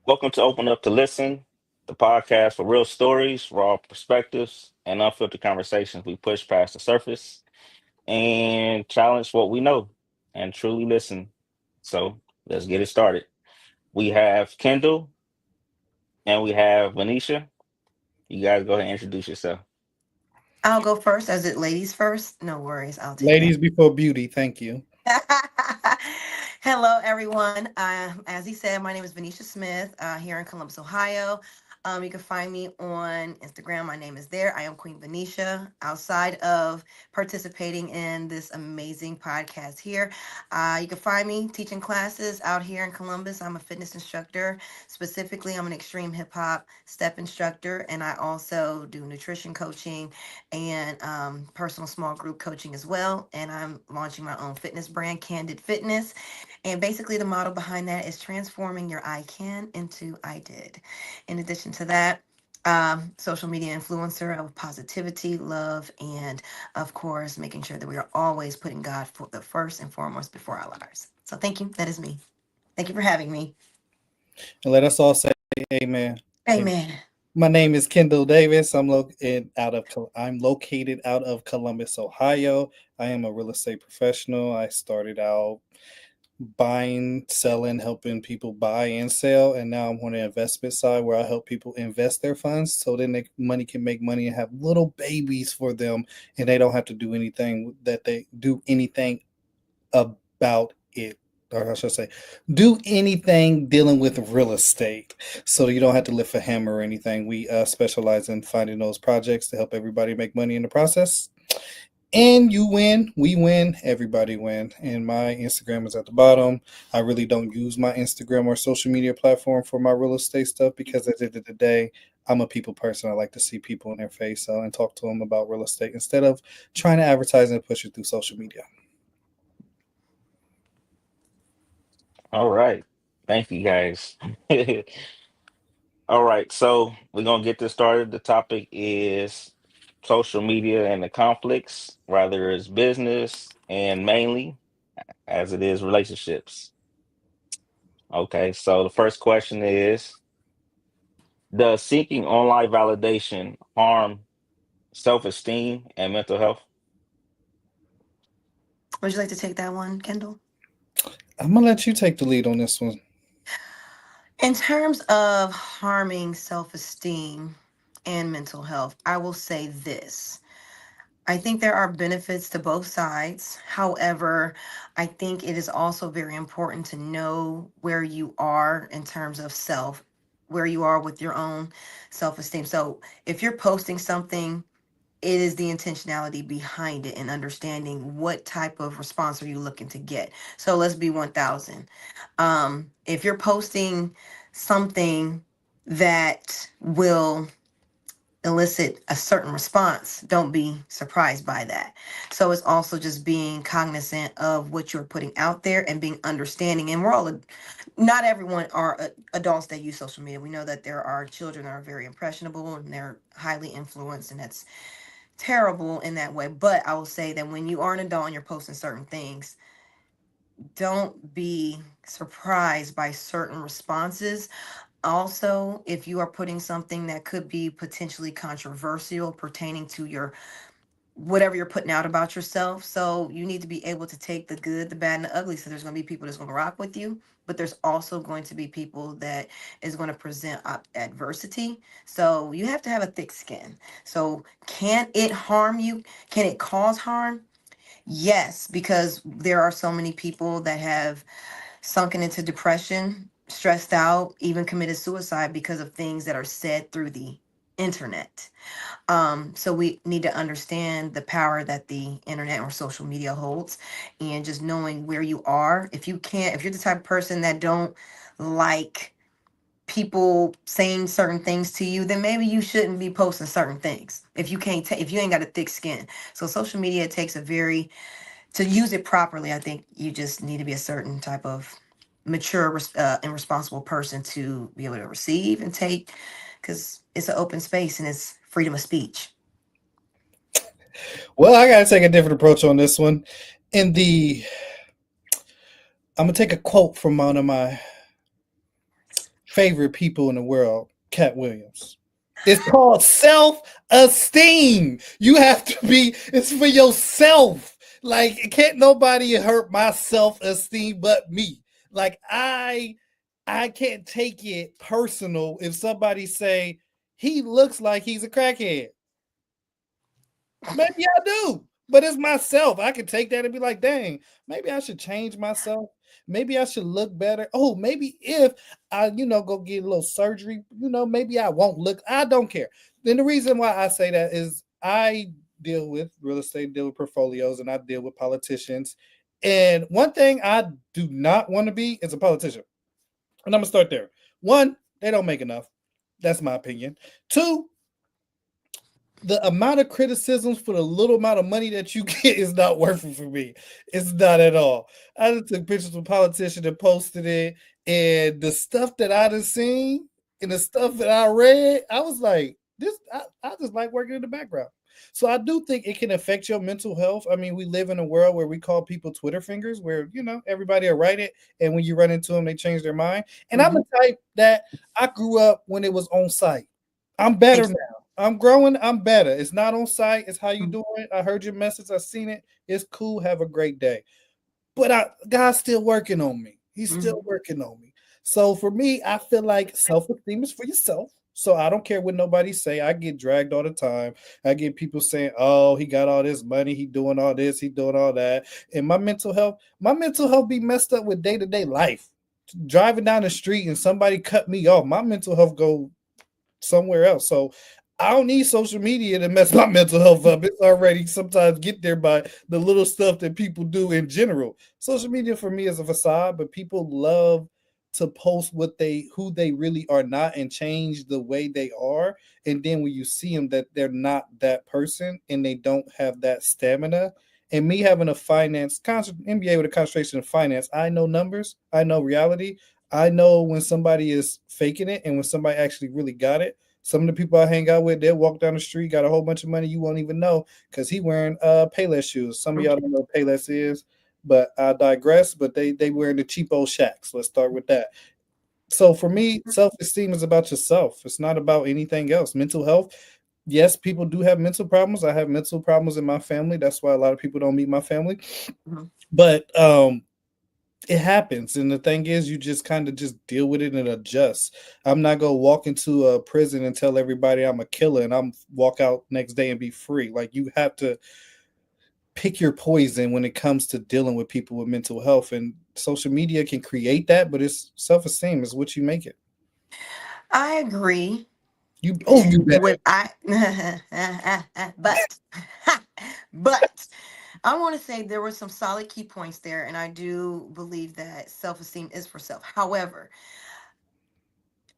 Welcome to Open Up to Listen, the podcast for real stories, raw perspectives, and unfiltered conversations. We push past the surface and challenge what we know and truly listen. So let's get it started. We have Kendall and we have Venetia. You guys go ahead and introduce yourself. I'll go first. As it ladies first? No worries. I'll take that. Ladies before beauty, thank you. Hello, everyone. As he said, my name is Venetia Smith here in Columbus, Ohio. You can find me on Instagram. My name is there. I am Queen Venetia. Outside of participating in this amazing podcast here, you can find me teaching classes out here in Columbus. I'm a fitness instructor. Specifically, I'm an extreme hip hop step instructor, and I also do nutrition coaching and personal small group coaching as well. And I'm launching my own fitness brand, Candid Fitness. And basically, the model behind that is transforming your I can into I did. In addition to that, social media influencer of positivity, love, and of course, making sure that we are always putting God for the first and foremost before our lives. So, thank you. That is me. Thank you for having me. And let us all say amen. Amen. Amen. My name is Kendall Davis. I'm located out of Columbus, Ohio. I am a real estate professional. I started out buying, selling, helping people buy and sell, and now I'm on the investment side where I help people invest their funds so then money can make money and have little babies for them, and they don't have to do anything about it. Or I should say, do anything dealing with real estate, so you don't have to lift a hammer or anything. We specialize in finding those projects to help everybody make money in the process. And you win, we win, everybody win. And my Instagram is at the bottom. I really don't use my Instagram or social media platform for my real estate stuff because at the end of the day, I'm a people person. I like to see people in their face and talk to them about real estate instead of trying to advertise and push it through social media. All right. Thank you guys. All right. So we're going to get this started. The topic is social media and the conflicts, rather it's business and mainly as it is relationships. Okay, so the first question is, does seeking online validation harm self-esteem and mental health? Would you like to take that one, Kendall? I'm going to let you take the lead on this one. In terms of harming self esteem and mental health, I will say this. I think there are benefits to both sides. However, I think it is also very important to know where you are in terms of self, where you are with your own self esteem. So if you're posting something, it is the intentionality behind it and understanding what type of response are you looking to get. So let's be 1000. If you're posting something that will elicit a certain response, don't be surprised by that. So it's also just being cognizant of what you're putting out there and being understanding. And we're all, not everyone are adults that use social media. We know that there are children that are very impressionable and they're highly influenced, and that's terrible in that way. But I will say that when you are an adult and you're posting certain things, don't be surprised by certain responses. Also, if you are putting something that could be potentially controversial pertaining to your whatever you're putting out about yourself, so you need to be able to take the good, the bad, and the ugly. So there's going to be people that's going to rock with you, but there's also going to be people that is going to present adversity. So you have to have a thick skin. So can it harm you? Can it cause harm? Yes, because there are so many people that have sunken into depression, stressed out, even committed suicide because of things that are said through the internet. So we need to understand the power that the internet or social media holds, and just knowing where you are. If you're the type of person that don't like people saying certain things to you, then maybe you shouldn't be posting certain things. If you ain't got a thick skin. So social media takes a very to use it properly. I think you just need to be a certain type of mature and responsible person to be able to receive and take, because it's an open space and it's freedom of speech. Well, I got to take a different approach on this one. In the, I'm going to take a quote from one of my favorite people in the world, Cat Williams. It's called self-esteem. You have to be, it's for yourself. Like, can't nobody hurt my self-esteem but me. Like, I can't take it personal if somebody say he looks like he's a crackhead. Maybe I do, but it's myself. I can take that and be like, dang, maybe I should change myself. Maybe I should look better. Oh, maybe if I, go get a little surgery, maybe I won't look. I don't care. Then the reason why I say that is I deal with real estate, deal with portfolios, and I deal with politicians. And one thing I do not want to be is a politician. And I'm gonna start there. One, they don't make enough. That's my opinion. Two, the amount of criticisms for the little amount of money that you get is not worth it for me. It's not at all. I just took pictures of politicians and posted it, and the stuff that I done seen and the stuff that I read, I was like, this. I just like working in the background. So I do think it can affect your mental health. I mean, we live in a world where we call people Twitter fingers, where everybody will write it, and when you run into them, they change their mind. And I'm the type that I grew up when it was on site. I'm better now. I'm growing. I'm better. It's not on site. It's how you doing it. I heard your message. I seen it. It's cool. Have a great day. But God's still working on me. He's still working on me. So for me, I feel like self-esteem is for yourself. So I don't care what nobody say. I get dragged all the time. I get people saying, "Oh, he got all this money. He doing all this. He doing all that." And my mental health be messed up with day-to-day life. Driving down the street and somebody cut me off, my mental health go somewhere else. So I don't need social media to mess my mental health up. It's already sometimes get there by the little stuff that people do in general. Social media for me is a facade, but people love to post who they really are not and change the way they are. And then when you see them that they're not that person and they don't have that stamina. And me having a MBA with a concentration in finance, I know numbers, I know reality, I know when somebody is faking it and when somebody actually really got it. Some of the people I hang out with, they'll walk down the street, got a whole bunch of money you won't even know because he wearing Payless shoes. Some of y'all don't know what Payless is, but I digress. But they wearing the cheap old Shacks. Let's start with that. So for me, self-esteem is about yourself. It's not about anything else. Mental health. Yes, people do have mental problems. I have mental problems in my family. That's why a lot of people don't meet my family. But it happens, and the thing is you just kind of just deal with it and adjust. I'm not gonna walk into a prison and tell everybody I'm a killer and I'm walk out next day and be free. Like, you have to pick your poison when it comes to dealing with people with mental health, and social media can create that, but it's self-esteem is what you make it. I agree. You better. When I but but I want to say there were some solid key points there, and I do believe that self-esteem is for self. However,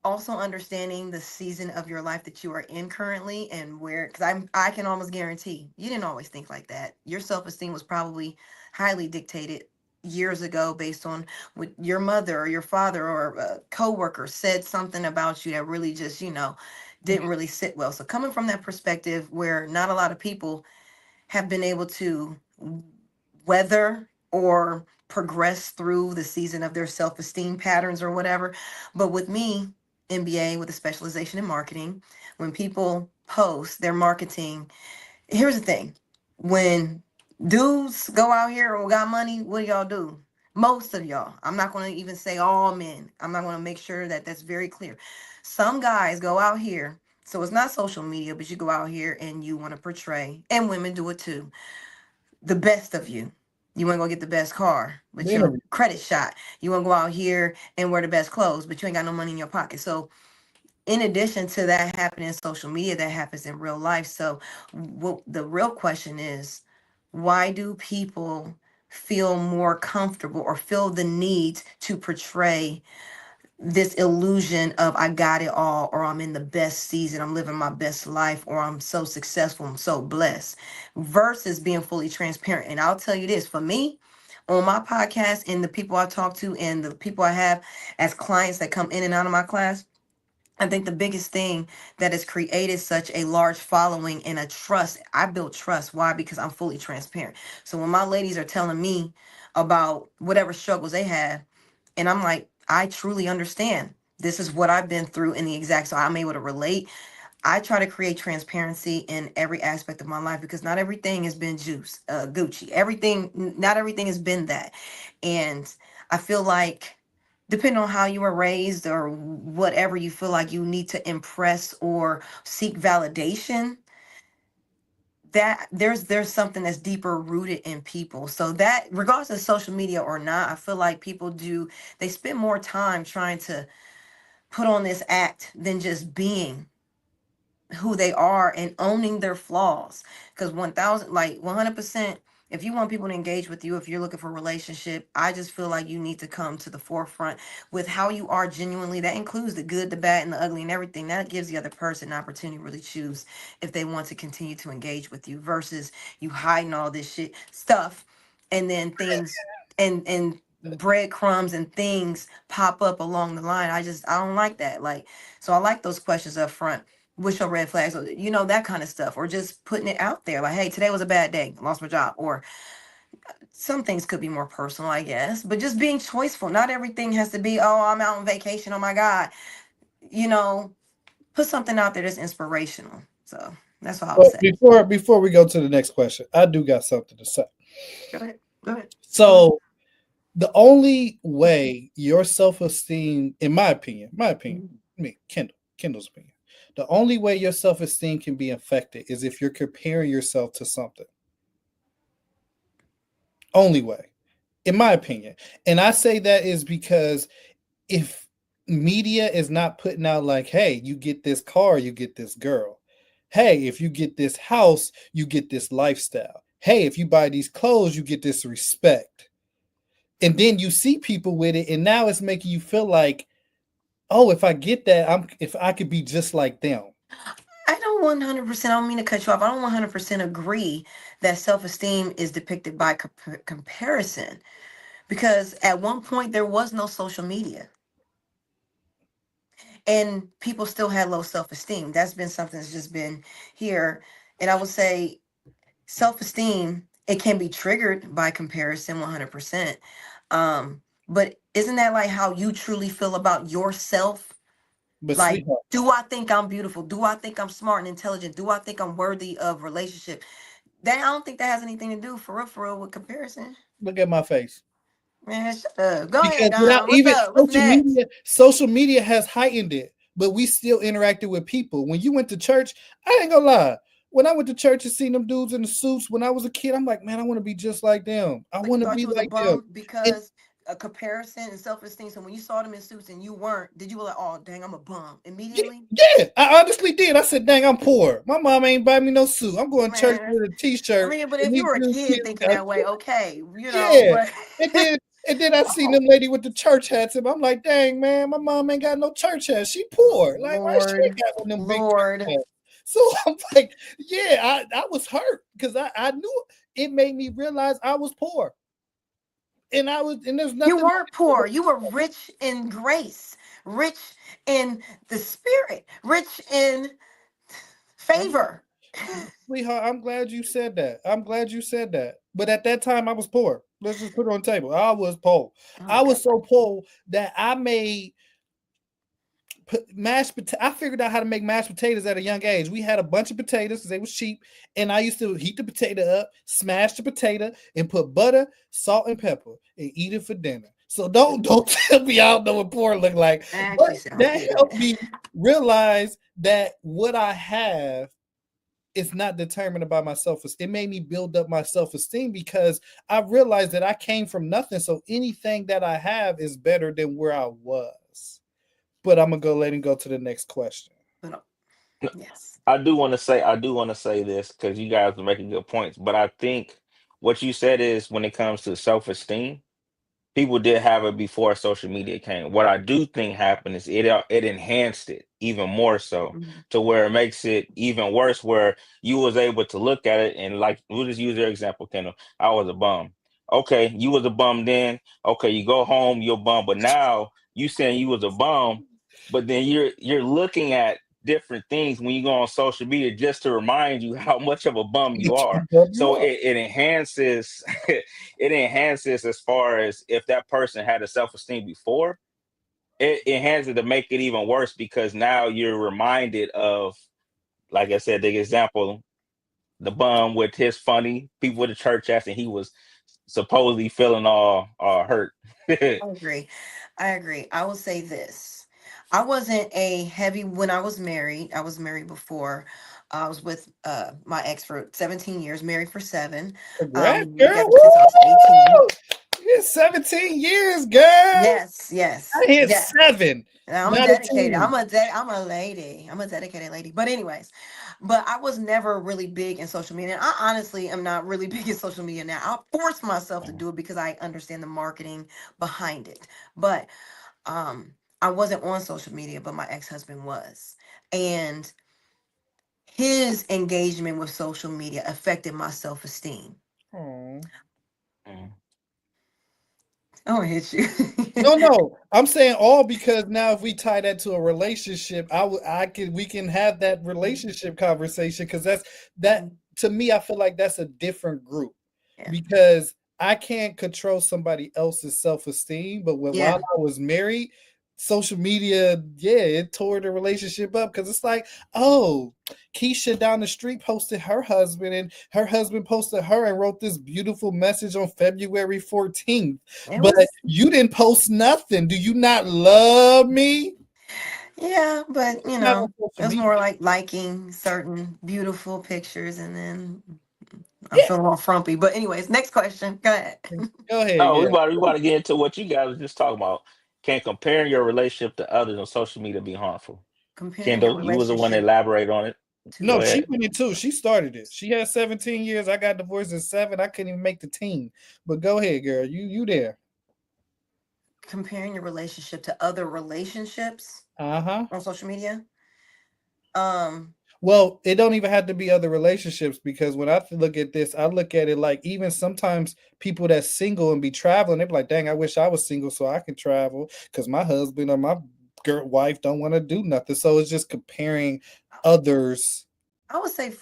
also understanding the season of your life that you are in currently and where, because I can almost guarantee you didn't always think like that. Your self-esteem was probably highly dictated years ago based on what your mother or your father or a coworker said something about you that really just didn't really sit well. So coming from that perspective where not a lot of people have been able to weather or progress through the season of their self-esteem patterns or whatever. But with me, MBA with a specialization in marketing, when people post their marketing, here's the thing. When dudes go out here or got money, what do y'all do? Most of y'all. I'm not going to even say all men. I'm not going to make sure that that's very clear. Some guys go out here. So it's not social media, but you go out here and you want to portray, and women do it too, the best of you. You want to go get the best car, but your credit shot. You want to go out here and wear the best clothes, but you ain't got no money in your pocket. So in addition to that happening in social media, that happens in real life. So what the real question is, why do people feel more comfortable or feel the need to portray this illusion of I got it all, or I'm in the best season, I'm living my best life, or I'm so successful, I'm so blessed, versus being fully transparent? And I'll tell you this, for me, on my podcast and the people I talk to and the people I have as clients that come in and out of my class, I think the biggest thing that has created such a large following and a trust, I built trust. Why? Because I'm fully transparent. So when my ladies are telling me about whatever struggles they have, and I'm like, I truly understand. This is what I've been through in the exact, so I'm able to relate. I try to create transparency in every aspect of my life because not everything has been Gucci. Not everything has been that. And I feel like depending on how you were raised or whatever you feel like you need to impress or seek validation, that there's something that's deeper rooted in people. So that regardless of social media or not, I feel like they spend more time trying to put on this act than just being who they are and owning their flaws. Because 1000, like 100%, if you want people to engage with you, if you're looking for a relationship, I just feel like you need to come to the forefront with how you are genuinely. That includes the good, the bad, and the ugly and everything. That gives the other person an opportunity to really choose if they want to continue to engage with you versus you hiding all this shit stuff and then things and breadcrumbs and things pop up along the line. I don't like that. Like, so I like those questions up front. What's your red flags? Or, that kind of stuff, or just putting it out there like, hey, today was a bad day, lost my job, or some things could be more personal, I guess, but just being choiceful. Not everything has to be, oh, I'm out on vacation, oh my God, you know put something out there that's inspirational. So that's all I'll But say. before we go to the next question, I do got something to say. Go ahead. So the only way your self-esteem, in my opinion, Kendall's opinion, the only way your self-esteem can be affected is if you're comparing yourself to something. Only way, in my opinion. And I say that is because if media is not putting out like, hey, you get this car, you get this girl. Hey, if you get this house, you get this lifestyle. Hey, if you buy these clothes, you get this respect. And then you see people with it, and now it's making you feel like, oh, if I get that, if I could be just like them. I don't 100%, I don't mean to cut you off. I don't 100% agree that self-esteem is depicted by comparison, because at one point there was no social media and people still had low self-esteem. That's been something that's just been here. And I would say self-esteem, it can be triggered by comparison 100%. But isn't that like how you truly feel about yourself? But Like, sweetheart, do I think I'm beautiful? Do I think I'm smart and intelligent? Do I think I'm worthy of relationship? That, I don't think that has anything to do for real with comparison. look at my face. Man, shut up. Go Because ahead, without Don. What's even up? What's next? social media has heightened it, but we still interacted with people. When you went to church, I ain't gonna lie. When I went to church and seen them dudes in the suits when I was a kid, I'm like, man, I want to be just like them. I So you want to thought be you was a like them. bum And because a comparison and self-esteem. So when you saw them in suits and you weren't, did you be like, oh dang, I'm a bum immediately? yeah, I honestly did. I said, dang, I'm poor. My mom ain't buy me no suit. I'm going to church Man, with a I t-shirt. mean, but And if you these were a dudes kid kids thinking got that way, okay, yeah. but And then I seen oh, them lady with the church hats, and I'm like, dang man, my mom ain't got no church hat. She poor. Like, why she Lord, got one of them big church Lord. hats? So I'm like, yeah, I was hurt because I knew it made me realize I was poor. And there's You nothing weren't poor. You were rich in grace, rich in the spirit, rich in I'm, favor. sweetheart, I'm glad you said that. I'm glad you said that. But at that time, I was poor. Let's just put it on the table. I was poor. Oh I God. was so poor that I made mashed potato. I figured out how to make mashed potatoes at a young age. We had a bunch of potatoes because they was cheap, and I used to heat the potato up, smash the potato, and put butter, salt, and pepper, and eat it for dinner. So don't tell me I don't know what poor look like. That But actually sounds that good. helped me realize that what I have is not determined by my self-esteem. It made me build up my self-esteem because I realized that I came from nothing. So anything that I have is better than where I was. But I'm gonna let him go to the next question. But yes. I do want to say this because you guys are making good points, but I think what you said is when it comes to self-esteem, people did have it before social media came. What I do think happened is it enhanced it even more so Mhm. to where it makes it even worse. Where you was able to look at it and like we'll just use your example, Kendall. I was a bum. Okay, you was a bum then. Okay, you go home, you're a bum. But now you saying you was a bum, but then you're looking at different things when you go on social media just to remind you how much of a bum you are. You So are. it enhances it enhances as far as if that person had a self-esteem before, it enhances it to make it even worse because now you're reminded of, like I said, the example, the bum with his funny people with the church ass, and he was supposedly feeling all hurt. I agree. I agree. I will say this. I wasn't a heavy when I was married. I was married before. I was with my ex for 17 years, married for 7. Congrats, We've been girl. together since I was 18. Woo! You hit 17 years, girl. Yes, yes, I hit yes. 7. I'm a Not a dedicated. team. I'm a lady. I'm a dedicated lady. But anyways, but I was never really big in social media. And I honestly am not really big in social media now. I force myself to do it because I understand the marketing behind it. But I wasn't on social media, but my ex-husband was. And his engagement with social media affected my self-esteem. Aw. Mm. I'm gonna hit you. No. I'm saying all because now if we tie that to a relationship, we can have that relationship conversation because that to me, I feel like that's a different group Yeah. because I can't control somebody else's self-esteem, but while I was married, social media, it tore the relationship up because it's like, oh, Keisha down the street posted her husband, and her husband posted her and wrote this beautiful message on February 14th. But you didn't post nothing. Do you not love me? Yeah, but you Not know, on social it was media. more like liking certain beautiful pictures, and then I'm Yeah. feeling all frumpy. But anyways, next question. Go ahead. Go ahead. Oh, Yeah. we about to get into what you guys were just talking about. Can comparing your relationship to others on social media be harmful? Comparing your Kendall, you was the one that relationship elaborate on it. to No, Go she ahead. went in too. She started it. She had 17 years. I got divorced at 7. I couldn't even make the team. But go ahead, girl. You there. comparing your relationship to other relationships Uh-huh. on social media. Um, Well, it don't even have to be other relationships because when I look at this, I look at it like even sometimes people that's single and be traveling, they're like, dang, I wish I was single so I can travel because my husband or my wife don't want to do nothing. So it's just comparing others. I would say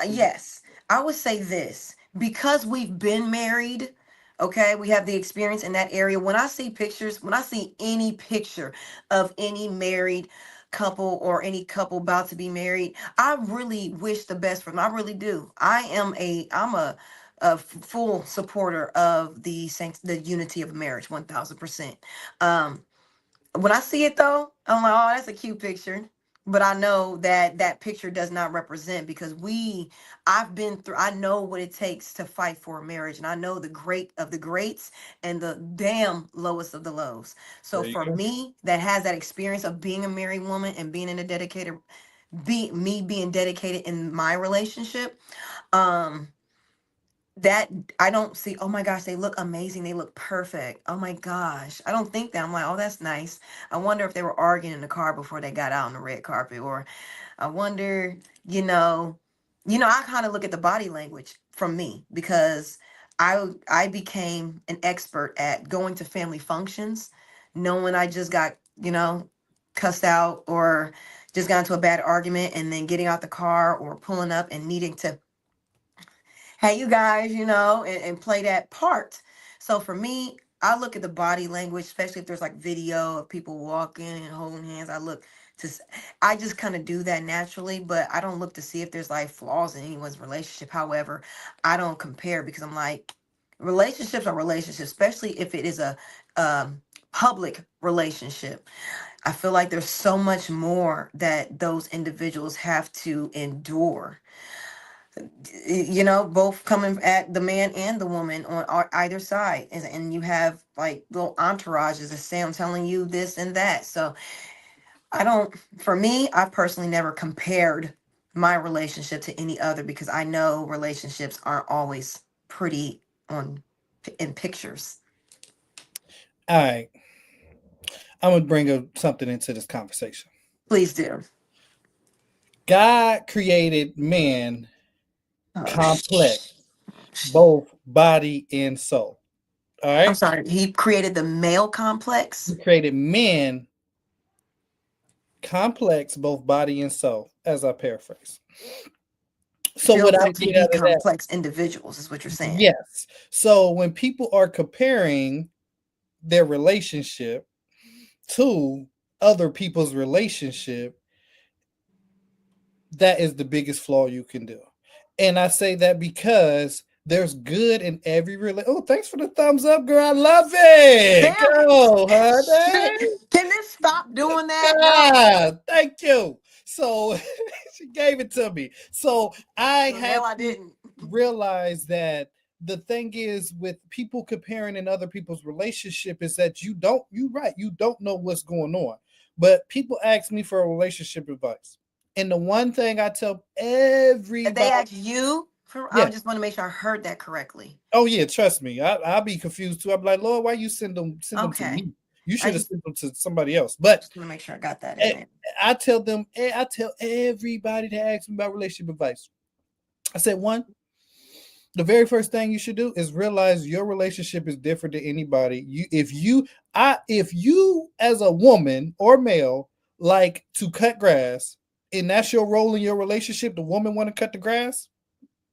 yes. I would say this because we've been married. Okay, we have the experience in that area. When I see pictures, when I see any picture of any married couple or any couple about to be married, I really wish the best for them. I really do. I'm a full supporter of the unity of marriage, 1000%. When I see it though, I'm like, oh, that's a cute picture. But I know that that picture does not represent because I've been through, I know what it takes to fight for a marriage. And I know the great of the greats and the damn lowest of the lows. So There you for go. me, that has that experience of being a married woman and being in a dedicated, me being dedicated in my relationship, um, that I don't see, oh my gosh, they look amazing. They look perfect. Oh my gosh. I don't think that. I'm like, oh, that's nice. I wonder if they were arguing in the car before they got out on the red carpet. Or I wonder, I kind of look at the body language from me because I became an expert at going to family functions, knowing I just got, cussed out or just got into a bad argument and then getting out the car or pulling up and needing to, hey, you guys, and play that part. So for me, I look at the body language, especially if there's like video of people walking and holding hands. I just kind of do that naturally, but I don't look to see if there's like flaws in anyone's relationship. However, I don't compare because I'm like, relationships are relationships, especially if it is a public relationship. I feel like there's so much more that those individuals have to endure, both coming at the man and the woman on either side. And you have like little entourages that say, I'm telling you this and that. So for me, I personally never compared my relationship to any other because I know relationships aren't always pretty in pictures. All right. I'm gonna bring something into this conversation. Please do. God created man Oh, complex, both body and soul. All I'm right. sorry. He created the male complex. He created men complex, both body and soul, as I paraphrase. So what Built I them to get be out of that, complex individuals is what you're saying. yes. So when people are comparing their relationship to other people's relationship, that is the biggest flaw you can do. And I say that because there's good in every relationship. Oh, thanks for the thumbs up, girl. I love it. Damn it. Go, Shit. honey. Can this stop doing that? No. God, thank you. So she gave it to me. So I The had hell I to didn't. realize that the thing is with people comparing in other people's relationship is that you don't know what's going on. But people ask me for a relationship advice. And the one thing I tell If they everybody, ask you, I yeah, just want to make sure I heard that correctly. oh yeah, trust me, I'll be confused too. I'm like, Lord, why you send them to Okay. me? You I should have just sent them to somebody else. But want to make sure I got that in there. I tell everybody that asks me about relationship advice. I said, one, the very first thing you should do is realize your relationship is different than anybody. If you as a woman or male like to cut grass, and that's your role in your relationship, the woman want to cut the grass,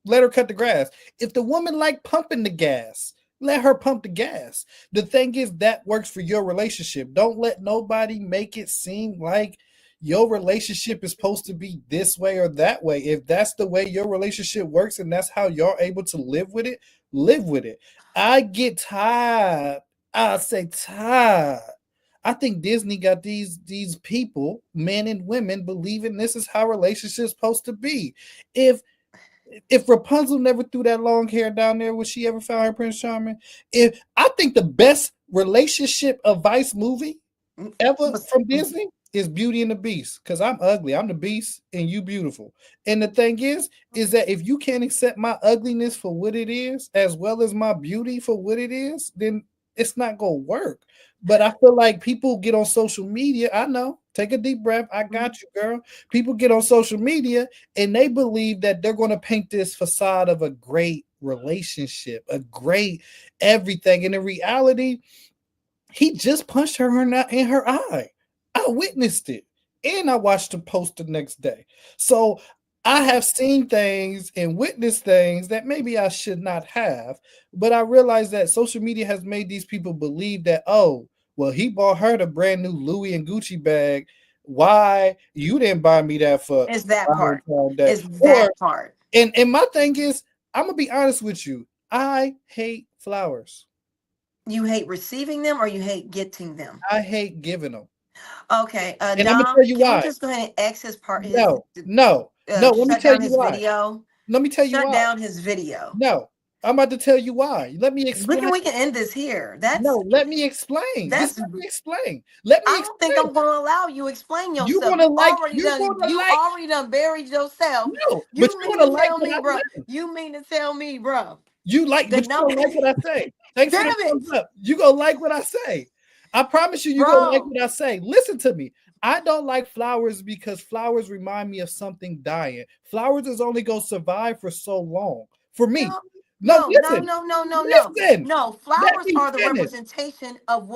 let her cut the grass. If the woman like pumping the gas, let her pump the gas. The thing is that works for your relationship. Don't let nobody make it seem like your relationship is supposed to be this way or that way. If that's the way your relationship works and that's how you're able to live with it, live with it. I get tired. I say tired. I think Disney got these people, men and women, believing this is how relationships supposed to be. If if Rapunzel never threw that long hair down there, would she ever found her Prince Charming? If I think the best relationship advice movie ever from Disney is Beauty and the Beast, because I'm ugly. I'm the beast and you beautiful. And the thing is that if you can't accept my ugliness for what it is, as well as my beauty for what it is, then it's not gonna work. But I feel like people get on social media. I know. Take a deep breath. I got you, girl. People get on social media and they believe that they're going to paint this facade of a great relationship, a great everything. And in reality, he just punched her in her eye. I witnessed it. And I watched the post the next day. So I have seen things and witnessed things that maybe I should not have. But I realize that social media has made these people believe that, oh, well, he bought her the brand new Louis and Gucci bag. Why you didn't buy me that for It's that part. Valentine's Day? It's Or that part. and my thing is, I'm gonna be honest with you. I hate flowers. You hate receiving them or you hate getting them? I hate giving them. Okay. And I'm gonna Dom, tell you can we why. just go ahead and X his part, No, no, no. Let me shut tell down you his why. video? Let me tell you Shut why. down his video. No, I'm about to tell you why. Let me explain. We can end this here. No, let me explain. Just That's let me explain. Let me I don't think explain. I'm gonna allow you explain You yourself. gonna like. You gonna You like. already done buried yourself. No, but You you mean gonna to like tell what me, I bro? say. You mean to tell me, bro? You like, The but you number gonna like what I say. Thanks for Damn the it, thumbs up. You gonna like what I say. I promise you, you gonna like bro. what I say. Listen to me. I don't like flowers because flowers remind me of something dying. Flowers is only gonna survive for so long. For me. No, No, listen. Listen. no. Let Flowers me are the finish. representation of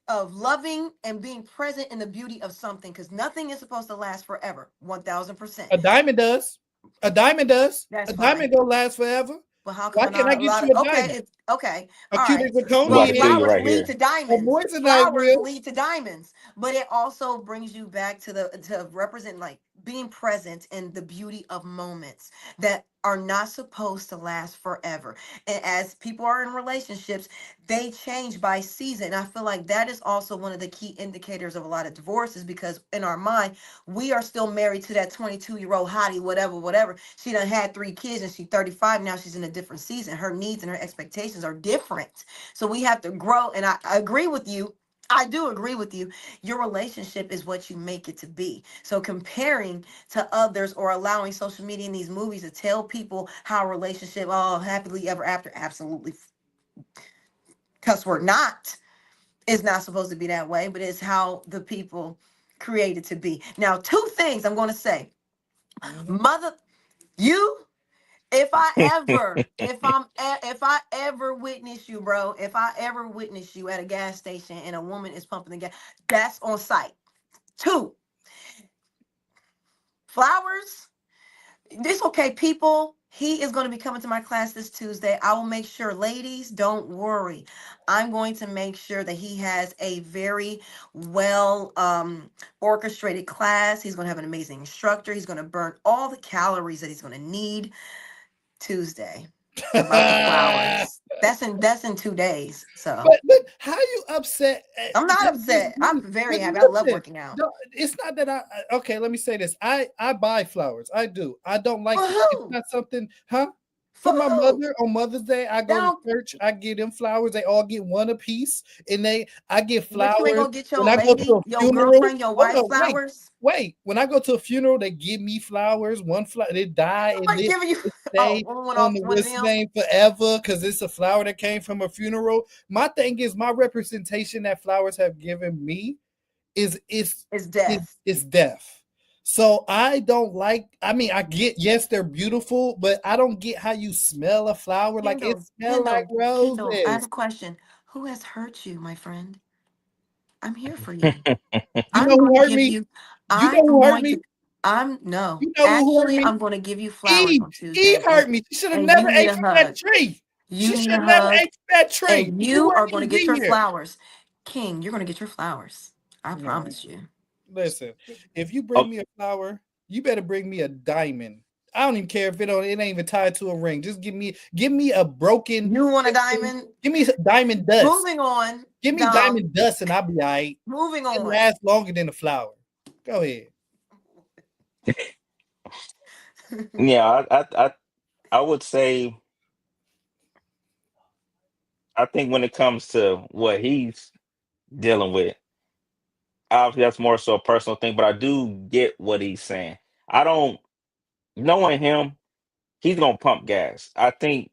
of loving and being present in the beauty of something because nothing is supposed to last forever. 1000%. A diamond does. A diamond does. That's A fine. diamond gonna last forever. But how come Why can't I not a get lot you of a diamond? okay, A all cubic right. We Well, about to zirconia kill and you flowers right lead here. to a diamonds. moissanite Flowers wheel. lead to diamonds, but it also brings you back to the to represent like being present in the beauty of moments that are not supposed to last forever. And as people are in relationships, they change by season. I feel like that is also one of the key indicators of a lot of divorces because in our mind, we are still married to that 22-year-old hottie, whatever. She done had 3 kids and she's 35. Now she's in a different season. Her needs and her expectations are different. So we have to grow. And I agree with you. I do agree with you. Your relationship is what you make it to be. So comparing to others or allowing social media and these movies to tell people how a relationship, oh, happily ever after, absolutely cuss word not, is not supposed to be that way, but it's how the people created to be. Now, 2 things I'm going to say. Mhm. Mother, you if I ever witness you, bro, if I ever witness you at a gas station and a woman is pumping the gas, that's on site. 2, flowers. It's okay, people. He is going to be coming to my class this Tuesday. I will make sure, ladies, don't worry. I'm going to make sure that he has a very well orchestrated class. He's going to have an amazing instructor. He's going to burn all the calories that he's going to need Tuesday about the flowers. That's in 2 days. So But how you upset? I'm not upset. I'm very happy. I love listen, working out. no, it's not that okay, let me say this. I buy flowers. I do. I don't like For it. It's who? not something, huh? For For my who? mother on Mother's Day, I go to Now, church. I get them flowers. They all get one apiece, and I get but you ain't flowers gonna get your when I go to lady, a your funeral. girlfriend, your Hold wife on, wait, flowers. wait. When I go to a funeral, they give me flowers. One flower, they die, and Nobody giving you. it Oh, stay one went on off the one of what's them. name forever because it's a flower that came from a funeral. My thing is my representation that flowers have given me is It's death. is death. So I don't like. I mean, I get yes, they're beautiful, but I don't get how you smell a flower like it smells like Kendall, I have a roses. question. Who has hurt you, my friend? I'm here for you. You know I'm going who to hurt give me? you. You know I am who hurt going me? to. I'm no. You know who hurt Actually, me? I'm going to give you flowers Eve. on Eve Tuesday, hurt me. She should have and never you need ate a from that hug. tree. You She need should a have never hug, ate from that tree. and You you weren't are going to even get be your here. flowers. King, you're going to get your flowers. I Man, promise you. listen. If you Oh, bring me a flower, you better bring me a diamond. I don't even care if it ain't even tied to a ring. Just give me a broken. You want a diamond? Give me diamond dust. Moving on, Give me Dom. diamond dust, and I'll be all right. Moving It on. lasts longer than a flower. Go ahead. yeah, I would say I think when it comes to what he's dealing with, obviously that's more so a personal thing, but I do get what he's saying. I don't knowing him, he's gonna pump gas. I think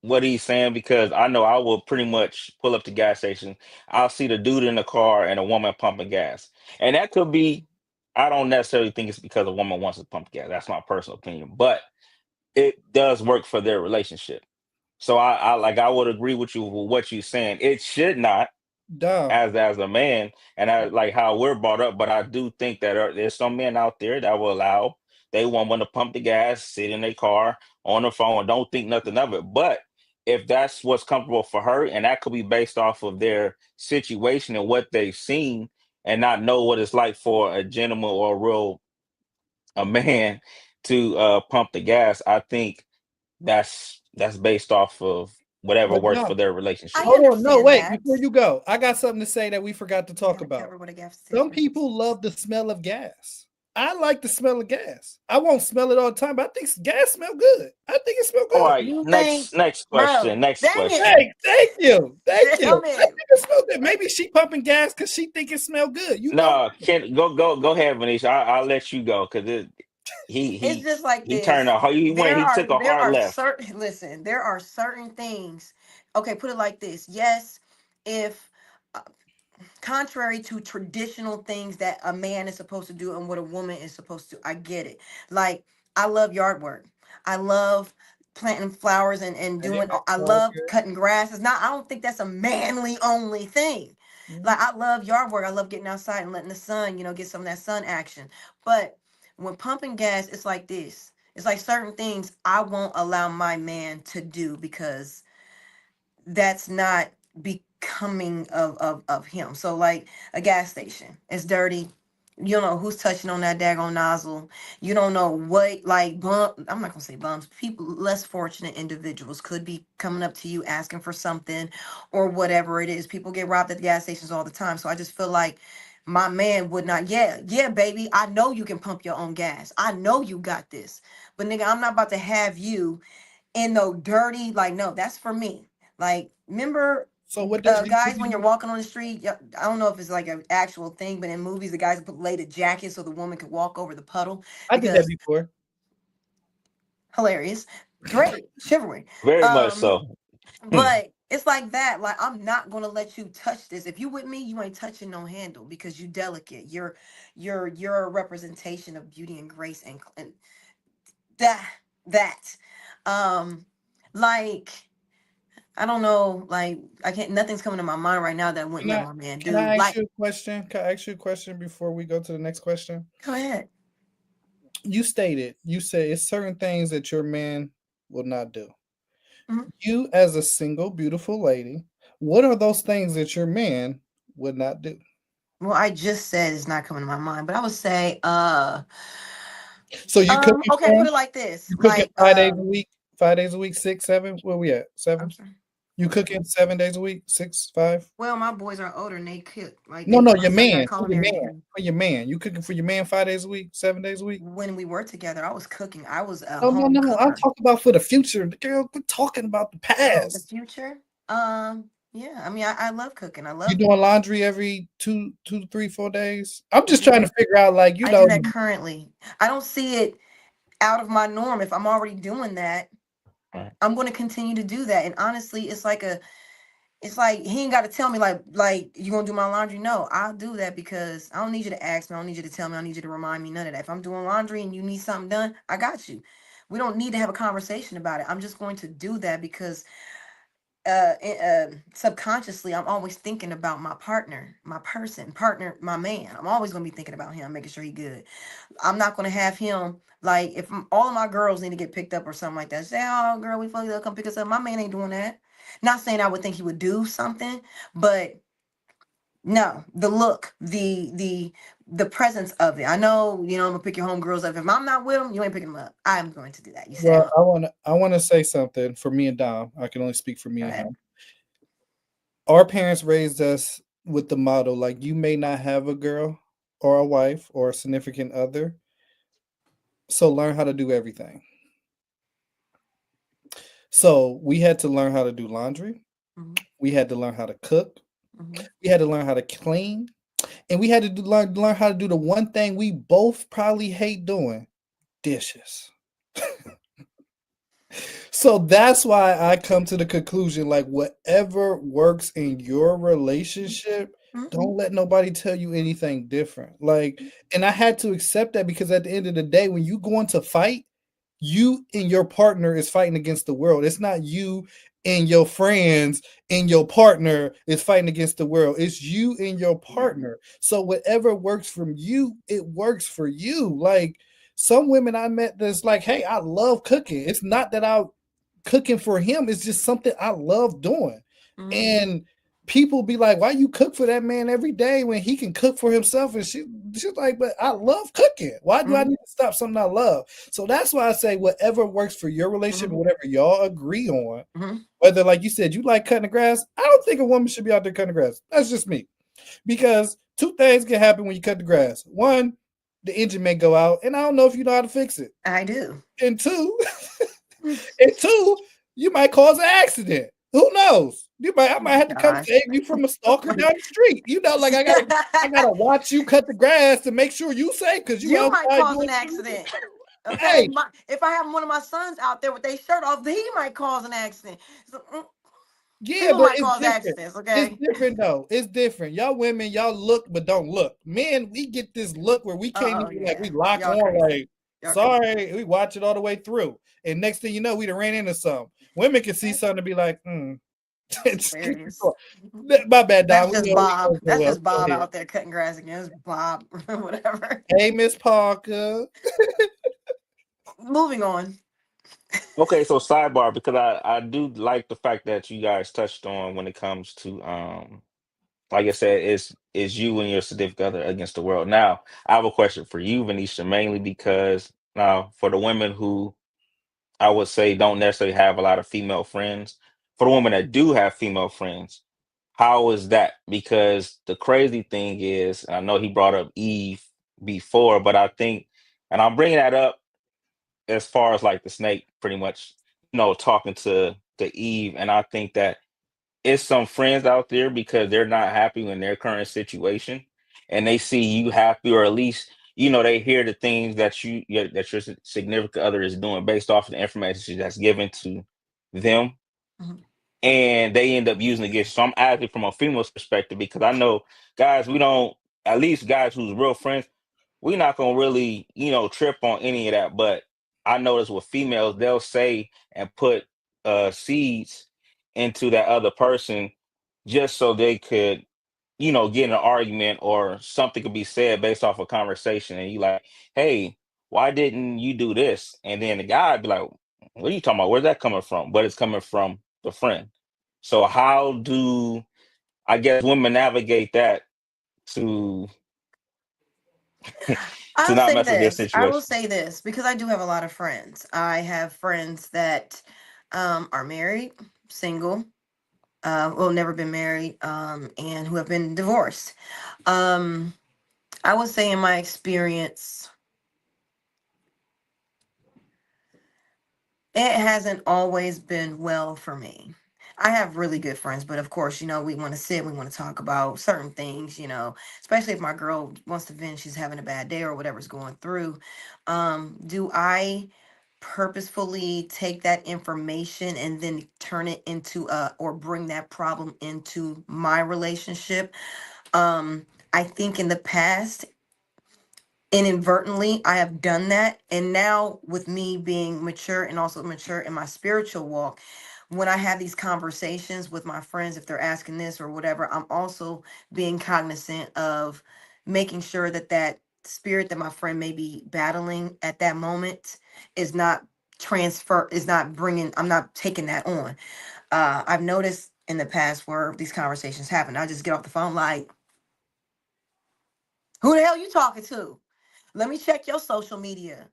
what he's saying because I know I will pretty much pull up to gas station. I'll see the dude in the car and a woman pumping gas, and that could be. I don't necessarily think it's because a woman wants to pump gas. That's my personal opinion, but it does work for their relationship. So I would agree with you with what you're saying. It should not Dumb. as a man, and I like how we're brought up, but I do think that there's some men out there that will allow they want to pump the gas, sit in their car on the phone, and don't think nothing of it. But if that's what's comfortable for her, and that could be based off of their situation and what they've seen, and not know what it's like for a gentleman or a man to pump the gas, I think that's based off of whatever But works no. for their relationship. I Hold on. No, understand wait. that. Before you go, I got something to say that we forgot to talk Gotta about. cover what I got to say Some first. people love the smell of gas. I like the smell of gas. I won't smell it all the time, but I think gas smell good. I think it smell All good. right, You think, next bro? question. Next Dang question. it! Thank you. Thank you. Damn I it! think it smell good. Maybe she pumping gas because she think it smell good. You don't No, can go ahead, Venetia. I'll let you go because he It's he just like he turned this. a he took a There hard are left. certain listen. There are certain things. Okay, put it like this. Yes, if uh, contrary to traditional things that a man is supposed to do and what a woman is supposed to, I get it. Like I love yard work. I love planting flowers and Hey, doing. Miss I love Parker. cutting grass. It's not. I don't think that's a manly only thing. Mhm. Like I love yard work. I love getting outside and letting the sun, get some of that sun action. But when pumping gas, it's like this. It's like certain things I won't allow my man to do because that's not becoming of him. So like a gas station, it's dirty. You don't know who's touching on that daggone nozzle. You don't know what like I'm not gonna say bums. People less fortunate individuals could be coming up to you asking for something or whatever it is. People get robbed at the gas stations all the time. So I just feel like my man would not. Yeah, baby. I know you can pump your own gas. I know you got this. But nigga, I'm not about to have you in no dirty, like, no, that's for me. Like, remember, So what does he guys, when you're do? walking on the street, I don't know if it's like an actual thing, but in movies, the guys put lay the jacket so the woman could walk over the puddle I did that because before. hilarious, great, chivalry. Very much Um, so. but it's like that. Like, I'm not gonna let you touch this. If you with me, you ain't touching no handle because you delicate. You're a representation of beauty and grace and that that. Um, like I don't know, like I can't. Nothing's coming to my mind right now that I wouldn't Can let I my man can do. I ask Like, you a question? Can I ask you a question before we go to the next question? go ahead. you stated, you said it's certain things that your man will not do. Mhm. You, as a single, beautiful lady, what are those things that your man would not do? Well, I just said it's not coming to my mind, but I would say, So you cooking okay, for put him? it like this, You cooking like, 5 days a week? 5 days a week, 6, 7? Where we at? I'm 7? sorry, You what? cooking 7 days a week? 6, 5? Well, my boys are older and they cook. Like No, they, no, my your son got a man. For your culinary man. degree. For your man. You cooking for your man 5 days a week, 7 days a week? When we were together, I was cooking. I was a No, no, home no. I'm cooker. talking about for the future. Girl, we're talking about the Oh, the past. future. Yeah. I mean, I love cooking. I You love. doing laundry every 2, 3, 4 days? I'm I just do trying to that. figure out, like, I do that currently. I don't see it out of my norm. If I'm already doing that, Right. I'm going to continue to do that. And honestly, it's like he ain't got to tell me like you gonna do my laundry. No, I'll do that because I don't need you to ask me. I don't need you to tell me. I don't need you to remind me. None of that. If I'm doing laundry and you need something done, I got you. We don't need to have a conversation about it. I'm just going to do that because subconsciously I'm always thinking about my partner, my person, partner, my man. I'm always gonna be thinking about him, making sure he good. I'm not gonna have him like if all of my girls need to get picked up or something like that. Say, oh girl, we fucked up, come pick us up. My man ain't doing that. Not saying I would think he would do something, but no, the look, the presence of it. I know, I'm gonna pick your homegirls up. If I'm not with them, you ain't picking them up. I'm going to do that. You Well, said, I wanna say something for me and Dom. I can only speak for me go and ahead. him. Our parents raised us with the motto, like, you may not have a girl or a wife or a significant other, so learn how to do everything. So we had to learn how to do laundry. Mhm, We had to learn how to cook. mhm. We had to learn how to clean. And we had to learn how to do the one thing we both probably hate doing, dishes. So that's why I come to the conclusion, like, whatever works in your relationship, Mhm. don't let nobody tell you anything different. Like, and I had to accept that because at the end of the day, when you go into fight, you and your partner is fighting against the world. It's not you and your friends and your partner is fighting against the world. It's you and your partner. So whatever works from you, it works for you. Like, some women I met that's like, hey, I love cooking. It's not that I cooking for him, it's just something I love doing. Mhm. And people be like, why you cook for that man every day when he can cook for himself? And she's like, but I love cooking. Why do I Mhm. need to stop something I love? So that's why I say whatever works for your relationship, Mhm. whatever y'all agree on, Mhm. whether, like you said, you like cutting the grass. I don't think a woman should be out there cutting the grass. That's just me. Because two things can happen when you cut the grass. One, the engine may go out, and I don't know if you know how to fix it. I do. And two, and two, you might cause an accident. Who knows? I Oh might my have to come gosh. save you from a stalker down the street. Like I gotta watch you cut the grass to make sure you safe because you You might outside cause doing an accident. Okay, hey, if I have one of my sons out there with their shirt off, he might cause an accident. So, yeah, people but might it's cause different. accidents. It's Okay. different though. It's different. Y'all women, y'all look but don't look. Men, we get this look where we can't Oh even, like, yeah, we lock y'all on, crazy. like, Y'all crazy. sorry, we watch it all the way through. And next thing you know, we done ran into something. Women can see something and be like, just There keep it it is. going. My bad, Don. That's We just know Bob. so That's well. just Go Bob ahead. out there cutting grass again. It's Bob, whatever. Hey, Miss Parker. Moving on. Okay, so sidebar, because I do like the fact that you guys touched on when it comes to like I said, is you and your significant other against the world. Now, I have a question for you, Venetia, mainly because now for the women who I would say don't necessarily have a lot of female friends, for the women that do have female friends, how is that? Because the crazy thing is, and I know he brought up Eve before, but I think, and I'm bringing that up as far as like the snake, pretty much, talking to Eve, and I think that it's some friends out there because they're not happy in their current situation, and they see you happy, or at least they hear the things that that your significant other is doing based off of the information that's given to them, Mhm. and they end up using it against. So I'm asking from a female's perspective because I know guys, we don't, at least guys who's real friends, we're not gonna really, trip on any of that. But I notice with females, they'll say and put seeds into that other person just so they could, get in an argument or something could be said based off a conversation. And you like, hey, why didn't you do this? And then the guy would be like, what are you talking about? Where's that coming from? But it's coming from the friend. So how do, I guess, women navigate that to to I'll not say mess up their this. I will situation? say this because I do have a lot of friends. I have friends that are married, single, well, never been married, and who have been divorced. Um, I would say, in my experience, it hasn't always been well for me. I have really good friends, but of course, we want to sit, we want to talk about certain things, especially if my girl wants to vent, she's having a bad day or whatever's going through. Do I purposefully take that information and then turn it into or bring that problem into my relationship? I think in the past, inadvertently, I have done that. And now, with me being mature and also mature in my spiritual walk, when I have these conversations with my friends, if they're asking this or whatever, I'm also being cognizant of making sure that that spirit that my friend may be battling at that moment is not I'm not taking that on. I've noticed in the past where these conversations happen, I just get off the phone like, who the hell you talking to? Let me check your social media.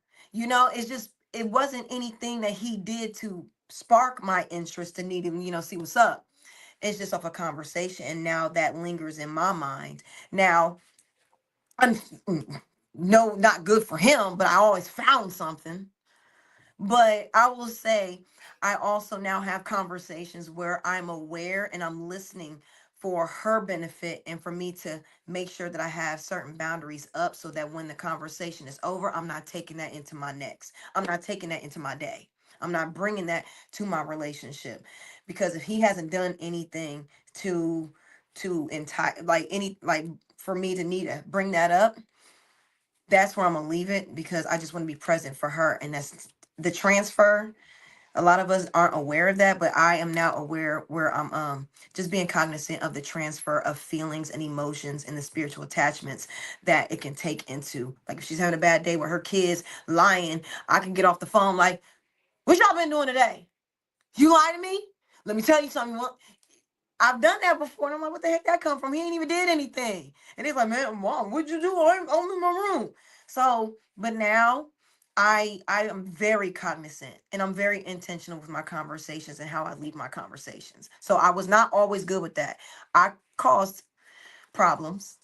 It's just, it wasn't anything that he did to spark my interest to need him, see what's up. It's just off a conversation. And now that lingers in my mind. Now, I'm no, not good for him, but I always found something. But I will say, I also now have conversations where I'm aware and I'm listening for her benefit and for me to make sure that I have certain boundaries up so that when the conversation is over, I'm not taking that into my next. I'm not taking that into my day. I'm not bringing that to my relationship because if he hasn't done anything to entice like for me to need to bring that up, that's where I'm gonna leave it because I just want to be present for her, and that's the transfer. A lot of us aren't aware of that, but I am now aware where I'm just being cognizant of the transfer of feelings and emotions and the spiritual attachments that it can take into. Like if she's having a bad day with her kids lying, I can get off the phone like, what y'all been doing today? You lie to me? Let me tell you something. I've done that before, and I'm like, what the heck that come from? He ain't even did anything. And he's like, man, mom, what'd you do? I'm in my room. So, but now I am very cognizant and I'm very intentional with my conversations and how I lead my conversations. So I was not always good with that. I caused problems.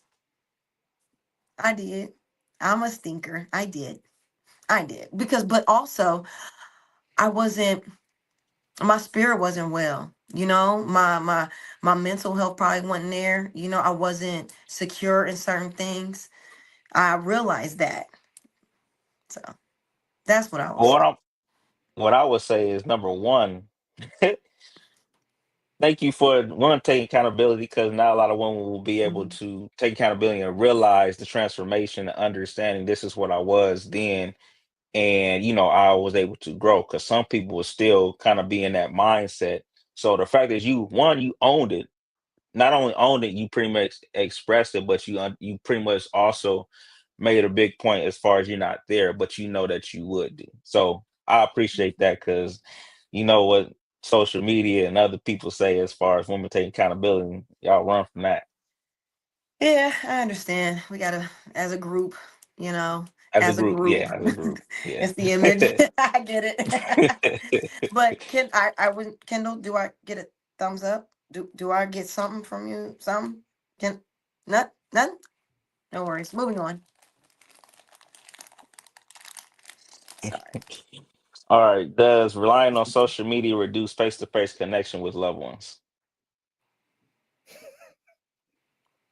I did. I'm a stinker. I did. I did. But also I wasn't, my spirit wasn't well. My mental health probably wasn't there. I wasn't secure in certain things. I realized that. So that's what I will Well, say. what I would say is number one, thank you for one taking accountability because now a lot of women will be able Mhm. to take accountability and realize the transformation and understanding this is what I was then. And I was able to grow because some people will still kind of be in that mindset. So the fact is you owned it, not only owned it, you pretty much expressed it, but you pretty much also made a big point as far as you're not there, but you know that you would do. So I appreciate that because you know what social media and other people say as far as women taking accountability, y'all run from that Yeah, I understand. We gotta, as a group, you know, as a as a group. group, Yeah, as a group. Yeah. it's the image. I get it. But Kendall, do I get a thumbs up? Do I get something from you? Something? Can not none? No worries. Moving on. Sorry. All right. Does relying on social media reduce face-to-face connection with loved ones?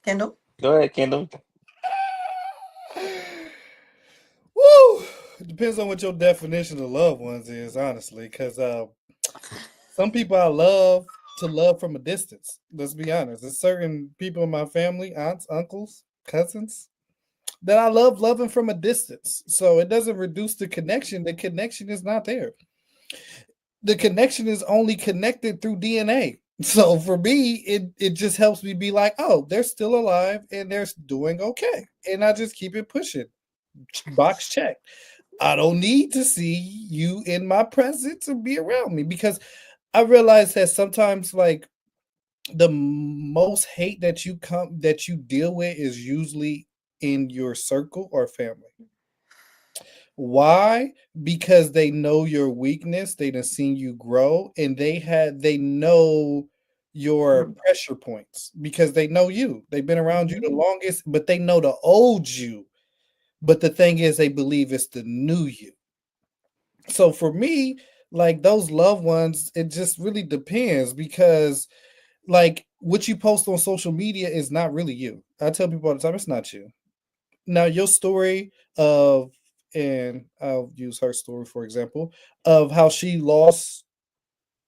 Kendall? Go ahead, Kendall. Woo! It depends on what your definition of loved ones is, honestly, because some people I love to love from a distance. Let's be honest. There's certain people in my family, aunts, uncles, cousins, that I love loving from a distance. So it doesn't reduce the connection. The connection is not there. The connection is only connected through DNA. So for me, it just helps me be like, oh, they're still alive and they're doing okay. And I just keep it pushing. Box checked. I don't need to see you in my presence or be around me, because I realize that sometimes, like, the most hate that you deal with is usually in your circle or family. Why? Because they know your weakness, they done seen you grow, and they know your Mhm. pressure points because they know you. They've been around you the Mhm. longest, but they know the old you. But the thing is, they believe it's the new you. So for me, like, those loved ones, it just really depends, because, like, what you post on social media is not really you. I tell people all the time, it's not you. Now, your story of, and I'll use her story for example, of how she lost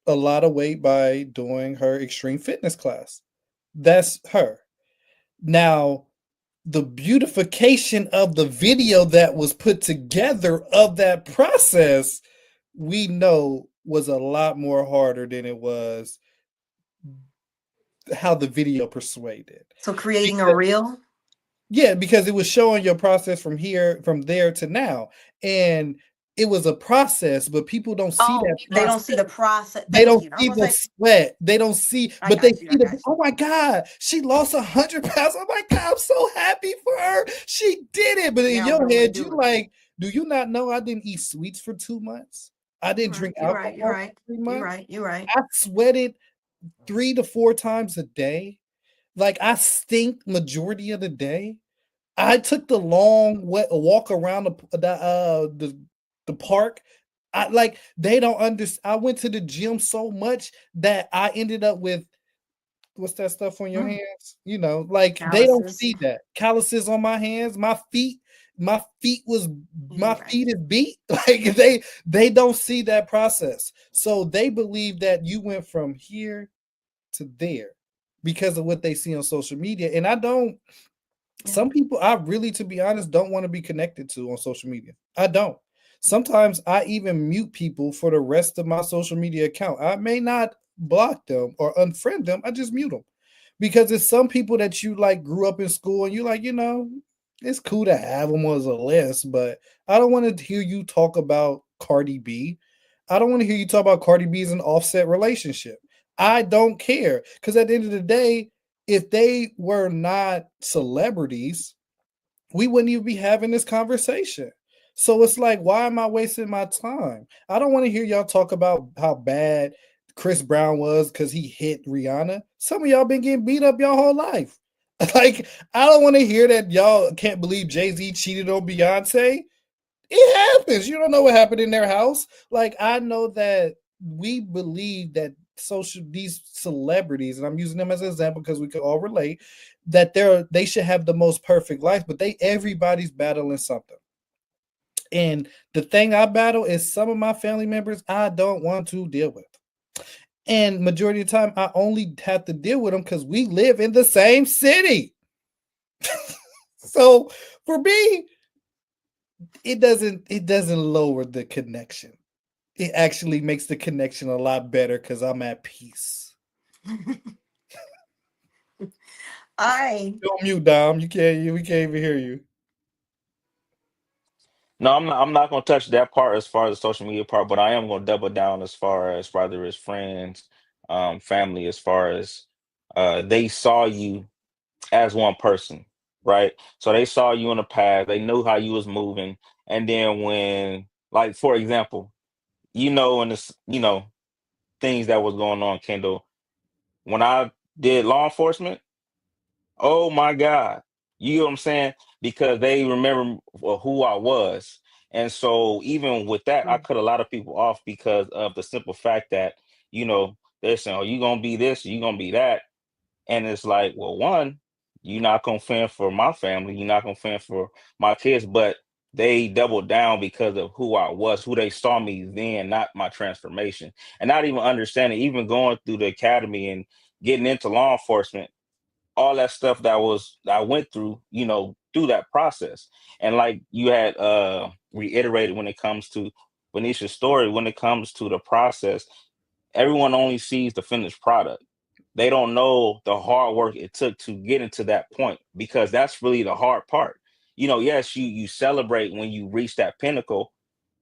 a lot of weight by doing her extreme fitness class. That's her. Now, the beautification of the video that was put together of that process, we know was a lot more harder than it was how the video persuaded. So creating a Because, reel. yeah, because it was showing your process from there to now. And it was a process, but people don't see Oh, that they process. don't see the process. They Thank don't you. I was see gonna the say, sweat. They don't see, I but they got you. see I the, got you. oh my God, she lost 100 pounds. Oh my God, I'm so happy for her. She did it. But in Now what your I'm gonna head, you do it. like, do you not know I didn't eat sweets for 2 months? I You're didn't right. drink You're right. You're alcohol for right. 3 months. You're right. I sweated 3 to 4 times a day. Like, I stink majority of the day. I took the long walk around the park. I like, they don't understand. I went to the gym so much that I ended up with, what's that stuff on your Mm. hands? Like, they don't Calluses. see that. Calluses on my hands, Yeah, my you're right. feet is beat. Like, they don't see that process. So they believe that you went from here to there because of what they see on social media. And I don't, Yeah. some people, I really, to be honest, don't want to be connected to on social media. I don't. Sometimes I even mute people for the rest of my social media account. I may not block them or unfriend them. I just mute them because it's some people that you like grew up in school and you like, it's cool to have them as a list, but I don't want to hear you talk about Cardi B. I don't want to hear you talk about Cardi B's an offset relationship. I don't care, because at the end of the day, if they were not celebrities, we wouldn't even be having this conversation. So it's like, why am I wasting my time? I don't want to hear y'all talk about how bad Chris Brown was because he hit Rihanna. Some of y'all been getting beat up your whole life. Like, I don't want to hear that y'all can't believe Jay-Z cheated on Beyonce. It happens. You don't know what happened in their house. Like, I know that we believe that these celebrities, and I'm using them as an example because we could all relate, that they should have the most perfect life, but everybody's battling something. And the thing I battle is some of my family members I don't want to deal with. And majority of the time I only have to deal with them because we live in the same city. So for me, it doesn't lower the connection. It actually makes the connection a lot better because I'm at peace. I Don't mute, Dom. We can't even hear you. No, I'm not gonna touch that part as far as the social media part, but I am gonna double down as far as whether it's friends, family, as far as they saw you as one person, right? So they saw you in the past, they knew how you was moving, and then when, like, for example, in this, things that was going on, Kendall, when I did law enforcement, oh my God. You know what I'm saying? Because they remember who I was. And so even with that, I mm, cut a lot of people off because of the simple fact that, they're saying, oh, you gonna be this, you gonna be that. And it's like, well, one, you're not gonna fend for my family, you're not gonna fend for my kids, but they doubled down because of who I was, who they saw me then, not my transformation. And not even understanding, even going through the academy and getting into law enforcement, all that stuff that I went through, through that process. And like you had reiterated when it comes to Venetia's story, when it comes to the process, everyone only sees the finished product. They don't know the hard work it took to get into that point, because that's really the hard part. Yes, you celebrate when you reach that pinnacle,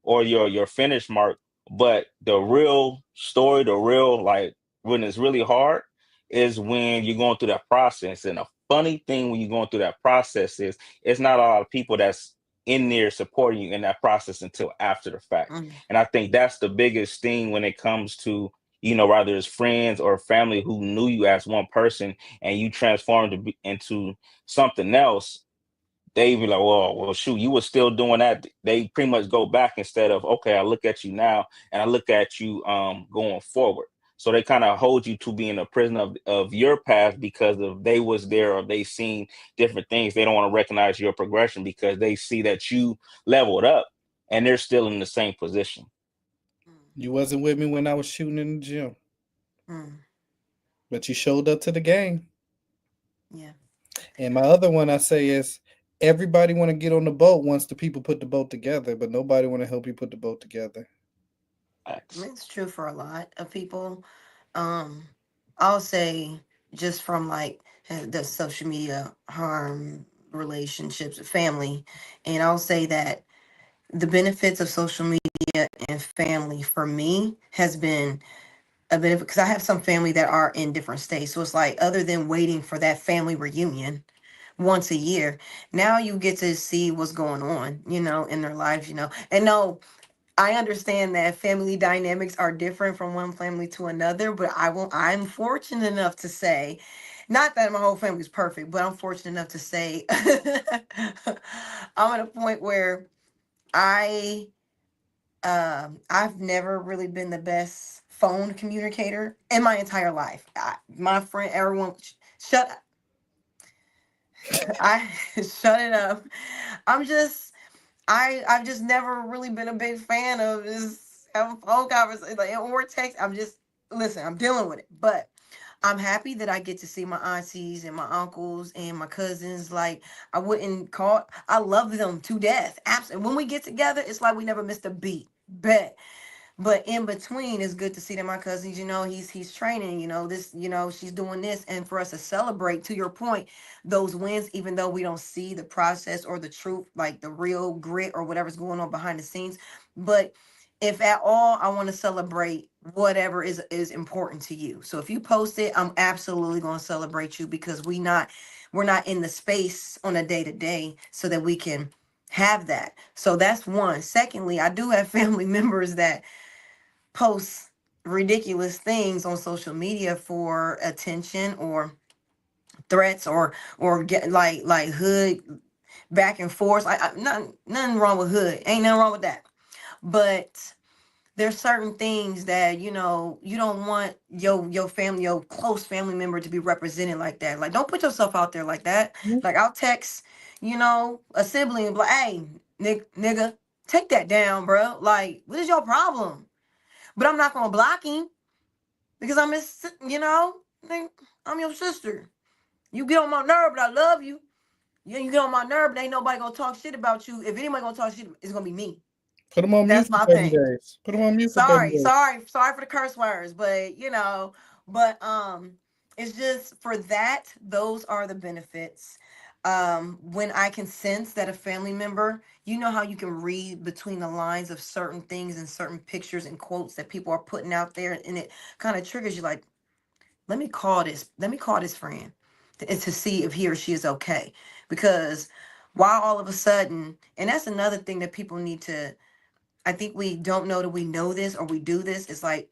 or your finish mark. But the real story, the real like when it's really hard is when you're going through that process. And a funny thing when you're going through that process is it's not a lot of people that's in there supporting you in that process until after the fact. Mm. And I think that's the biggest thing when it comes to, whether it's friends or family who knew you as one person and you transformed into something else. They be like, well, shoot, you were still doing that. They pretty much go back instead of, okay, I look at you now and I look at you going forward. So they kind of hold you to being a prisoner of your past because of they was there or they seen different things. They don't want to recognize your progression because they see that you leveled up and they're still in the same position. You wasn't with me when I was shooting in the gym, Mm. but you showed up to the game. Yeah. And my other one I say is everybody want to get on the boat once the people put the boat together, but nobody want to help you put the boat together. Facts. It's true for a lot of people. Um, I'll say just from like the social media harm relationships, family, and I'll say that the benefits of social media and family for me has been a benefit because I have some family that are in different states. So it's like other than waiting for that family reunion once a year, now you get to see what's going on, in their lives, And no, I understand that family dynamics are different from one family to another, but I'm fortunate enough to say, not that my whole family is perfect, but I'm fortunate enough to say I'm at a point where I I've never really been the best phone communicator in my entire life. My friend, everyone, shut I shut it up. I'm just I've just never really been a big fan of just having phone conversations like or text. Listen, I'm dealing with it. But I'm happy that I get to see my aunties and my uncles and my cousins. Like I wouldn't call I love them to death. Absolutely. When we get together, it's like we never missed a beat. Bet. But in between, it's good to see that my cousins, he's training, this, she's doing this, and for us to celebrate, to your point, those wins, even though we don't see the process or the truth, like the real grit or whatever's going on behind the scenes. But if at all, I want to celebrate whatever is important to you. So if you post it, I'm absolutely going to celebrate you because we're not in the space on a day to day so that we can have that. So that's one. Secondly, I do have family members that post ridiculous things on social media for attention or threats or get like hood back and forth. Nothing wrong with hood. Ain't nothing wrong with that. But there's certain things that you don't want your family, your close family member to be represented like that. Like don't put yourself out there like that. Like I'll text a sibling and be like, hey, nigga, take that down, bro. Like what is your problem? But I'm not gonna block him because I'm his, I'm your sister. You get on my nerve, but I love you. Yeah, you get on my nerve, but ain't nobody gonna talk shit about you. If anybody gonna talk shit, it's gonna be me. Put them on mute That's for my 30 thing. days. Put them on mute for 30 Sorry, days. sorry, sorry for the curse words, but but it's just for that. Those are the benefits. When I can sense that a family member, how you can read between the lines of certain things and certain pictures and quotes that people are putting out there, and it kind of triggers you. Like, let me call this friend to see if he or she is okay, because why all of a sudden, and that's another thing that people need to. I think we don't know that we know this or we do this. It's like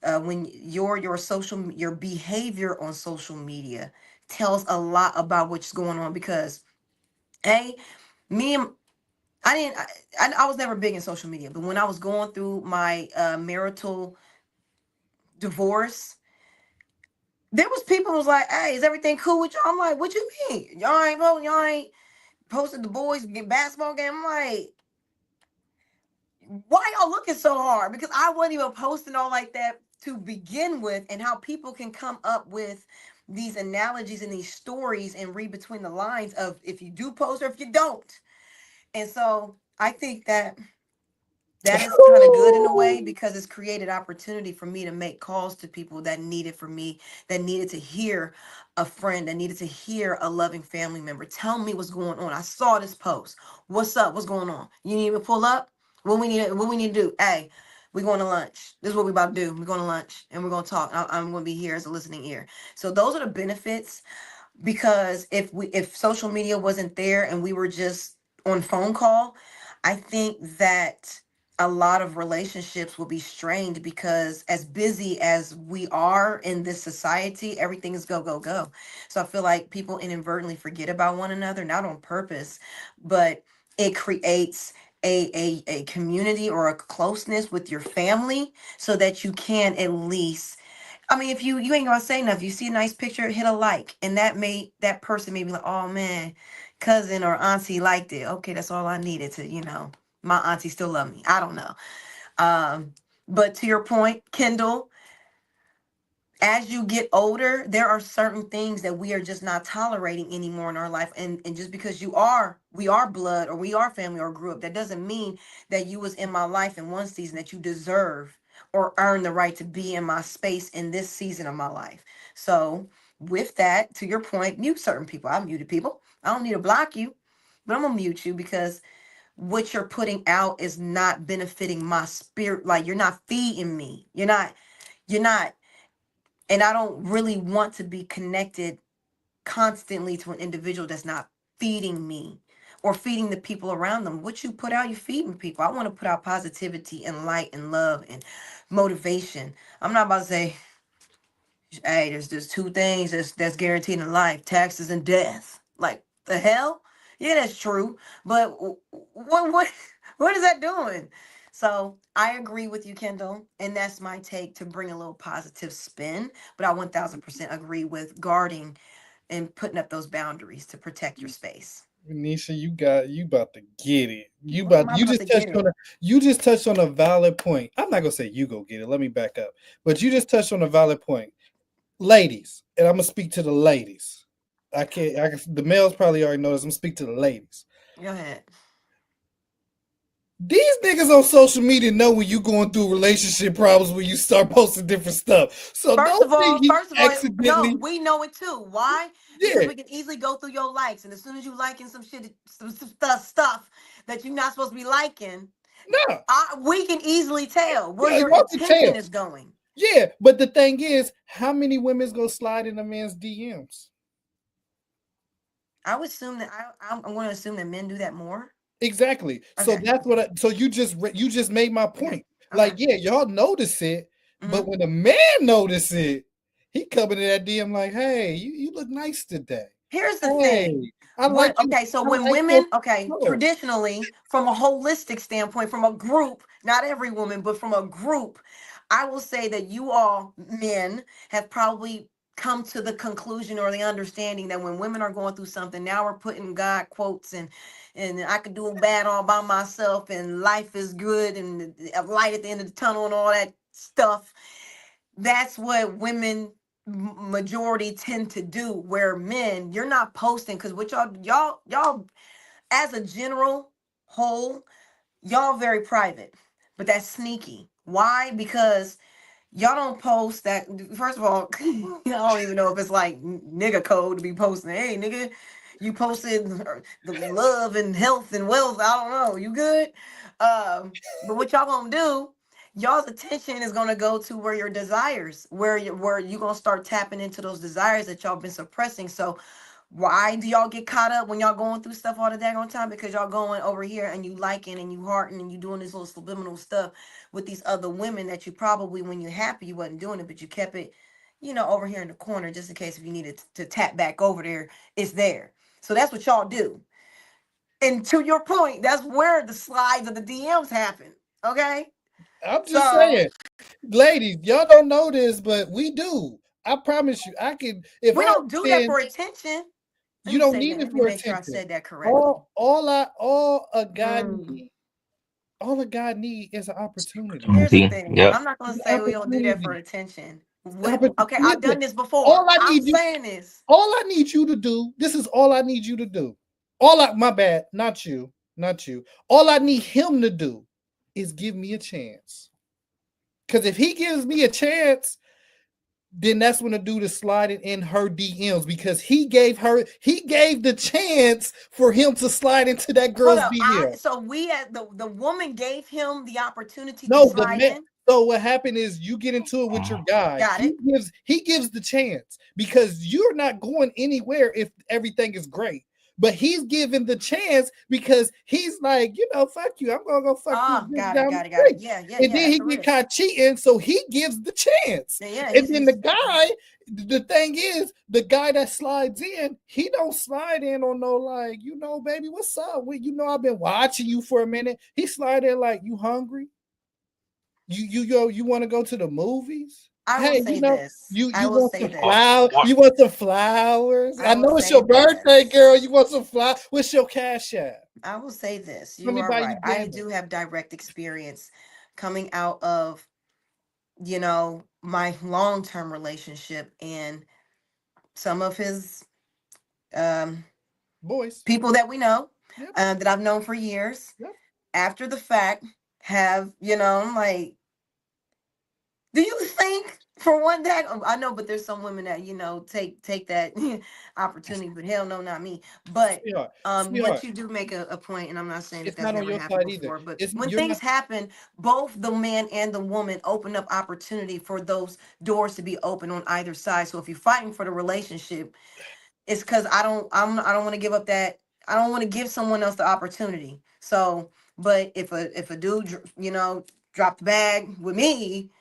when your behavior on social media tells a lot about what's going on because hey, me and I was never big in social media, but when I was going through my marital divorce, there was people who was like, hey, is everything cool with y'all? I'm like, what you mean? Y'all ain't posted the boys get basketball game. I'm like, why y'all looking so hard? Because I wasn't even posting all like that to begin with, and how people can come up with these analogies and these stories and read between the lines of if you do post or if you don't. And so I think that is kind of good in a way because it's created opportunity for me to make calls to people that needed for me, that needed to hear a friend, that needed to hear a loving family member tell me what's going on. I saw this post. What's up? What's going on? You need me to pull up? What we need to do? Hey, we're going to lunch. This is what we about to do. We're going to lunch and we're going to talk. I'm going to be here as a listening ear. So those are the benefits, because if social media wasn't there and we were just on phone call, I think that a lot of relationships will be strained, because as busy as we are in this society, everything is go go go. So I feel like people inadvertently forget about one another, not on purpose, but it creates a community or a closeness with your family, so that you can at least, I mean, if you ain't gonna say nothing, you see a nice picture, hit a like, and that person may be like, oh man, cousin or auntie liked it. Okay, that's all I needed to, my auntie still love me. I don't know. Um, but to your point, Kendall, as you get older, there are certain things that we are just not tolerating anymore in our life. And just because we are blood, or we are family, or grew up, that doesn't mean that you was in my life in one season that you deserve or earn the right to be in my space in this season of my life. So with that, to your point, mute certain people. I muted people. I don't need to block you, but I'm gonna mute you, because what you're putting out is not benefiting my spirit. Like, you're not feeding me. You're not and I don't really want to be connected constantly to an individual that's not feeding me or feeding the people around them. What you put out, you feeding people. I want to put out positivity and light and love and motivation. I'm not about to say, hey, there's two things that's guaranteed in life: taxes and death. Like, the hell? Yeah, that's true. But what is that doing? So I agree with you, Kendall, and that's my take, to bring a little positive spin. But I 1000% agree with guarding and putting up those boundaries to protect your space. Nisha, you about to get it. What am I You about just to get touched it? on a valid point. I'm not gonna say you go get it. Let me back up. But you just touched on a valid point. Ladies, and I'm gonna speak to the ladies. The males probably already know this. I'm gonna speak to the ladies. Go ahead. These niggas on social media know when you going through relationship problems when you start posting different stuff. So don't think he First of all, no, accidentally, we know it too. Why? Because yeah, we can easily go through your likes, and as soon as you liking some shit, some stuff that you're not supposed to be liking, no, we can easily tell where yeah, your y'all can tell. attention is going. Yeah, but the thing is, how many women's go slide in a man's DMs? I would assume that I'm going to assume that men do that more. Exactly. So Okay. that's what. So you just made my Okay. point. Like, Okay. yeah, y'all notice it, hmm but when a man notice it, he coming in that DM like, "Hey, you look nice today. Here's the Hey, thing. I like you. Okay, so I when like your women, okay, clothes." traditionally, from a holistic standpoint, from a group, not every woman, but from a group, I will say that you all men have probably come to the conclusion or the understanding that when women are going through something, now we're putting God quotes, and I could do bad all by myself, and life is good, and a light at the end of the tunnel, and all that stuff. That's what women majority tend to do, where men, you're not posting, because what y'all as a general whole, y'all very private, but that's sneaky. Why? Because y'all don't post that. First of all, I don't even know if it's like nigga code to be posting, hey nigga, you posted the love and health and wealth, I don't know, you good? But what y'all gonna do, y'all's attention is gonna go to where your desires, where you gonna start tapping into those desires that y'all been suppressing. So why do y'all get caught up when y'all going through stuff all the daggone time? Because y'all going over here and you liking and you hearting and you doing this little subliminal stuff with these other women that you probably, when you're happy, you wasn't doing it, but you kept it, over here in the corner, just in case if you needed to tap back over there, it's there. So that's what y'all do. And to your point, that's where the slides of the DMs happen. Okay. I'm just So saying, ladies, y'all don't know this, but we do. I promise you, I can. If we I don't do that spend, for attention. Let you me don't say need that. it Let me for make sure I attention. said that correctly. All a guy Mm. need, all a guy need is an opportunity. Here's the Opportunity. thing. Yep. I'm not gonna An say we don't do that for opportunity. attention. Okay, I've Listen, done this before. all I I'm need you, saying this. all I need you to do. This is all I need you to do. My bad, not you, not you. All I need him to do is give me a chance. Because if he gives me a chance, then that's when the dude is sliding in her DMs because he gave the chance for him to slide into that Hold girl's up. DM. So we as the woman gave him the opportunity to No, the slide man. in. So what happened is you get into it with your guy. Got it. He gives the chance because you're not going anywhere if everything is great. But he's given the chance because he's like, fuck you. I'm gonna go fuck Ah, this bitch got it, down got the it, got it. street. Yeah, yeah, And yeah. then That's he a get risk. caught cheating, so he gives the chance. Yeah, And then the thing is, the guy that slides in, he don't slide in on no like, baby, what's up? I've been watching you for a minute. He slide in like, you hungry? You want to go to the movies? I will Hey, say this. you I will want say some this. flowers? You want some flowers? I I will know it's say your birthday, this. girl. You want some flowers? What's your cash app? I will say this. Let You me are buy right. you I dinner. do have direct experience coming out of, my long-term relationship and some of his Boys. people that we know, Yep. that I've known for years. Yep. After the fact, have, I'm like, do you think for one that I know, but there's some women that take that opportunity, but hell no, not me. But Sweetheart, you do make a point, and I'm not saying it's that's not on never your happened side either. before, but It's when you're things not. happen, both the man and the woman open up opportunity for those doors to be open on either side. So if you're fighting for the relationship, it's because I don't want to give up that. I don't want to give someone else the opportunity. So, but if a dude dropped the bag with me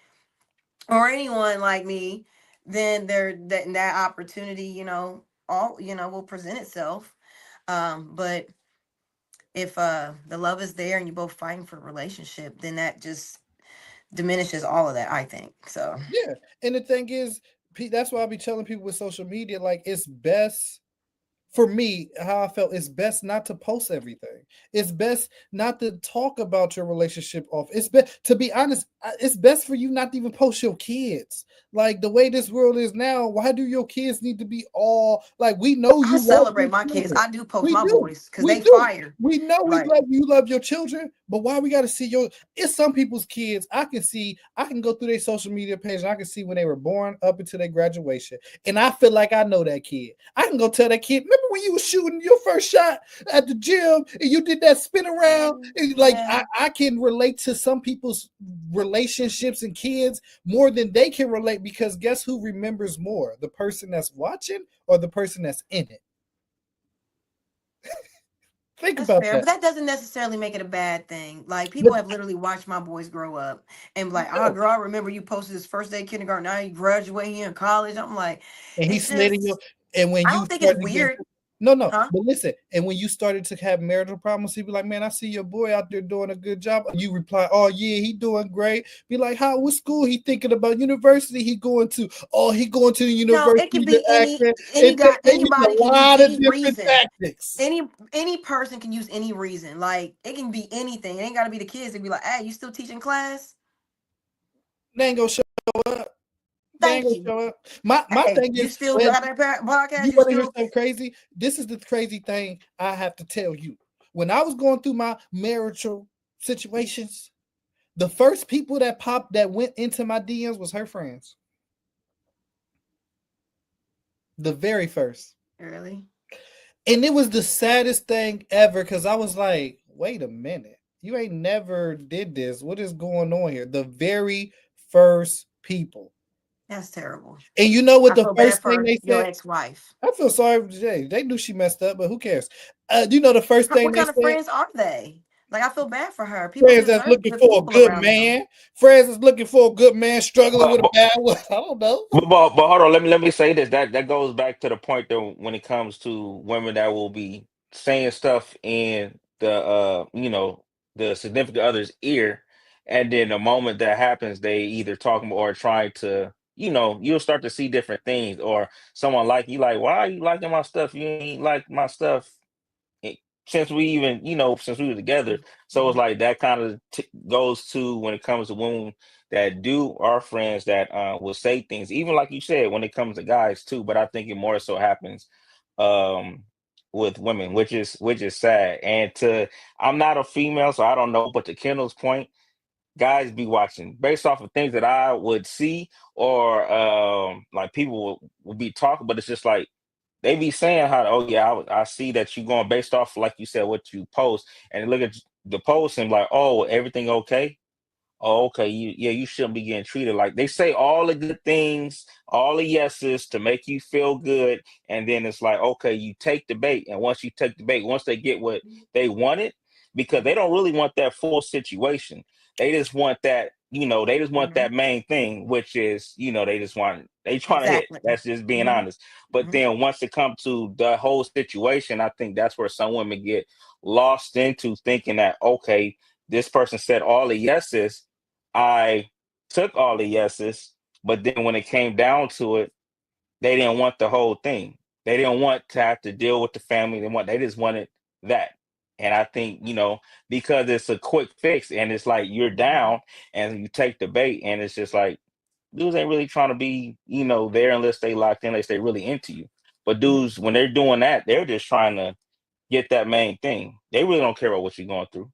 or anyone like me, then that opportunity, will present itself. But if the love is there and you're both fighting for a relationship, then that just diminishes all of that, I think. So Yeah, and the thing is, that's why I be telling people with social media, like it's best. For me, how I felt, it's best not to post everything. It's best not to talk about your relationship off. It's best, to be honest, it's best for you not to even post your kids. Like the way this world is now, why do your kids need to be all like, we know I you love celebrate your my kids. children. I do post We my do. boys because We they do. fire. We know we Right. love you love your children, but why we got to see it's some people's kids. I can go through their social media page and I can see when they were born up until their graduation. And I feel like I know that kid. I can go tell that kid, remember when you were shooting your first shot at the gym and you did that spin around? And like Yeah. I can relate to some people's relationships and kids more than they can relate, because guess who remembers more? The person that's watching or the person that's in it? Think That's about fair, that. but that doesn't necessarily make it a bad thing. Like people have literally watched my boys grow up and be like, "Oh, girl, I remember you posted his first day of kindergarten. Now you graduate here in college." I'm like, And he it's slid in your, just, and when I you don't think it's started to get, weird, no, huh? but listen, and when you started to have marital problems, he'd be like, man, I see your boy out there doing a good job. You reply, oh yeah, he doing great. Be like, what school he thinking about? University he going to? Oh, he going to the No, it university could to be accent. It they use anybody a can use lot of any different reason. tactics. Any person can use any reason. Like it can be anything. It ain't gotta be the kids. It'd be like, "Hey, you still teaching class?" They ain't gonna show up. They ain't Thank gonna you. show up. My Hey, thing you is, still when got that podcast? you You want to hear still something crazy? This is the crazy thing I have to tell you. When I was going through my marital situations, the first people that went into my DMs was her friends. The very first. really? And it was the saddest thing ever because I was like, wait a minute. You ain't never did this. What is going on here? The very first people. That's terrible. And you know what I the feel bad first thing for they your said? ex-wife. I feel sorry for Jay. They knew she messed up, but who cares? You know the first thing What they kind of said? friends are they? Like, I feel bad for her. People Friends that's deserve looking good for a people good around them. man. Friends that's looking for a good man struggling with But, a bad one. I don't know. but hold on, let me say this. That goes back to the point that when it comes to women that will be saying stuff in the significant other's ear, and then the moment that happens, they either talking or trying to, you'll start to see different things, or someone like you, like, why are you liking my stuff? You ain't like my stuff it- since we even since we were together. So it's like that kind of goes to when it comes to women that do our friends that will say things, even like you said, when it comes to guys too. But I think it more so happens um with women, which is sad. And to I'm not a female, so I don't know, but to Kendall's point, guys be watching based off of things that I would see, or like people will be talking, but it's just like they be saying how, oh yeah, I see that you going based off, like you said, what you post, and look at the post and like, oh, everything okay? Oh, okay, you shouldn't be getting treated like, they say all the good things, all the yeses to make you feel good, and then it's like, okay, you take the bait, and once you take the bait, once they get what they wanted, because they don't really want that full situation, they just want that, they just want Mhm. that main thing, which is, they trying to hit. Exactly. That's just being Hmm. honest. But Hmm. then once it comes to the whole situation, I think that's where some women get lost into thinking that, okay, this person said all the yeses, I took all the yeses, but then when it came down to it, they didn't want the whole thing. They didn't want to have to deal with the family. They just wanted that. And I think, because it's a quick fix and it's like you're down and you take the bait, and it's just like dudes ain't really trying to be, there unless they locked in, unless they really into you. But dudes, when they're doing that, they're just trying to get that main thing. They really don't care about what you're going through.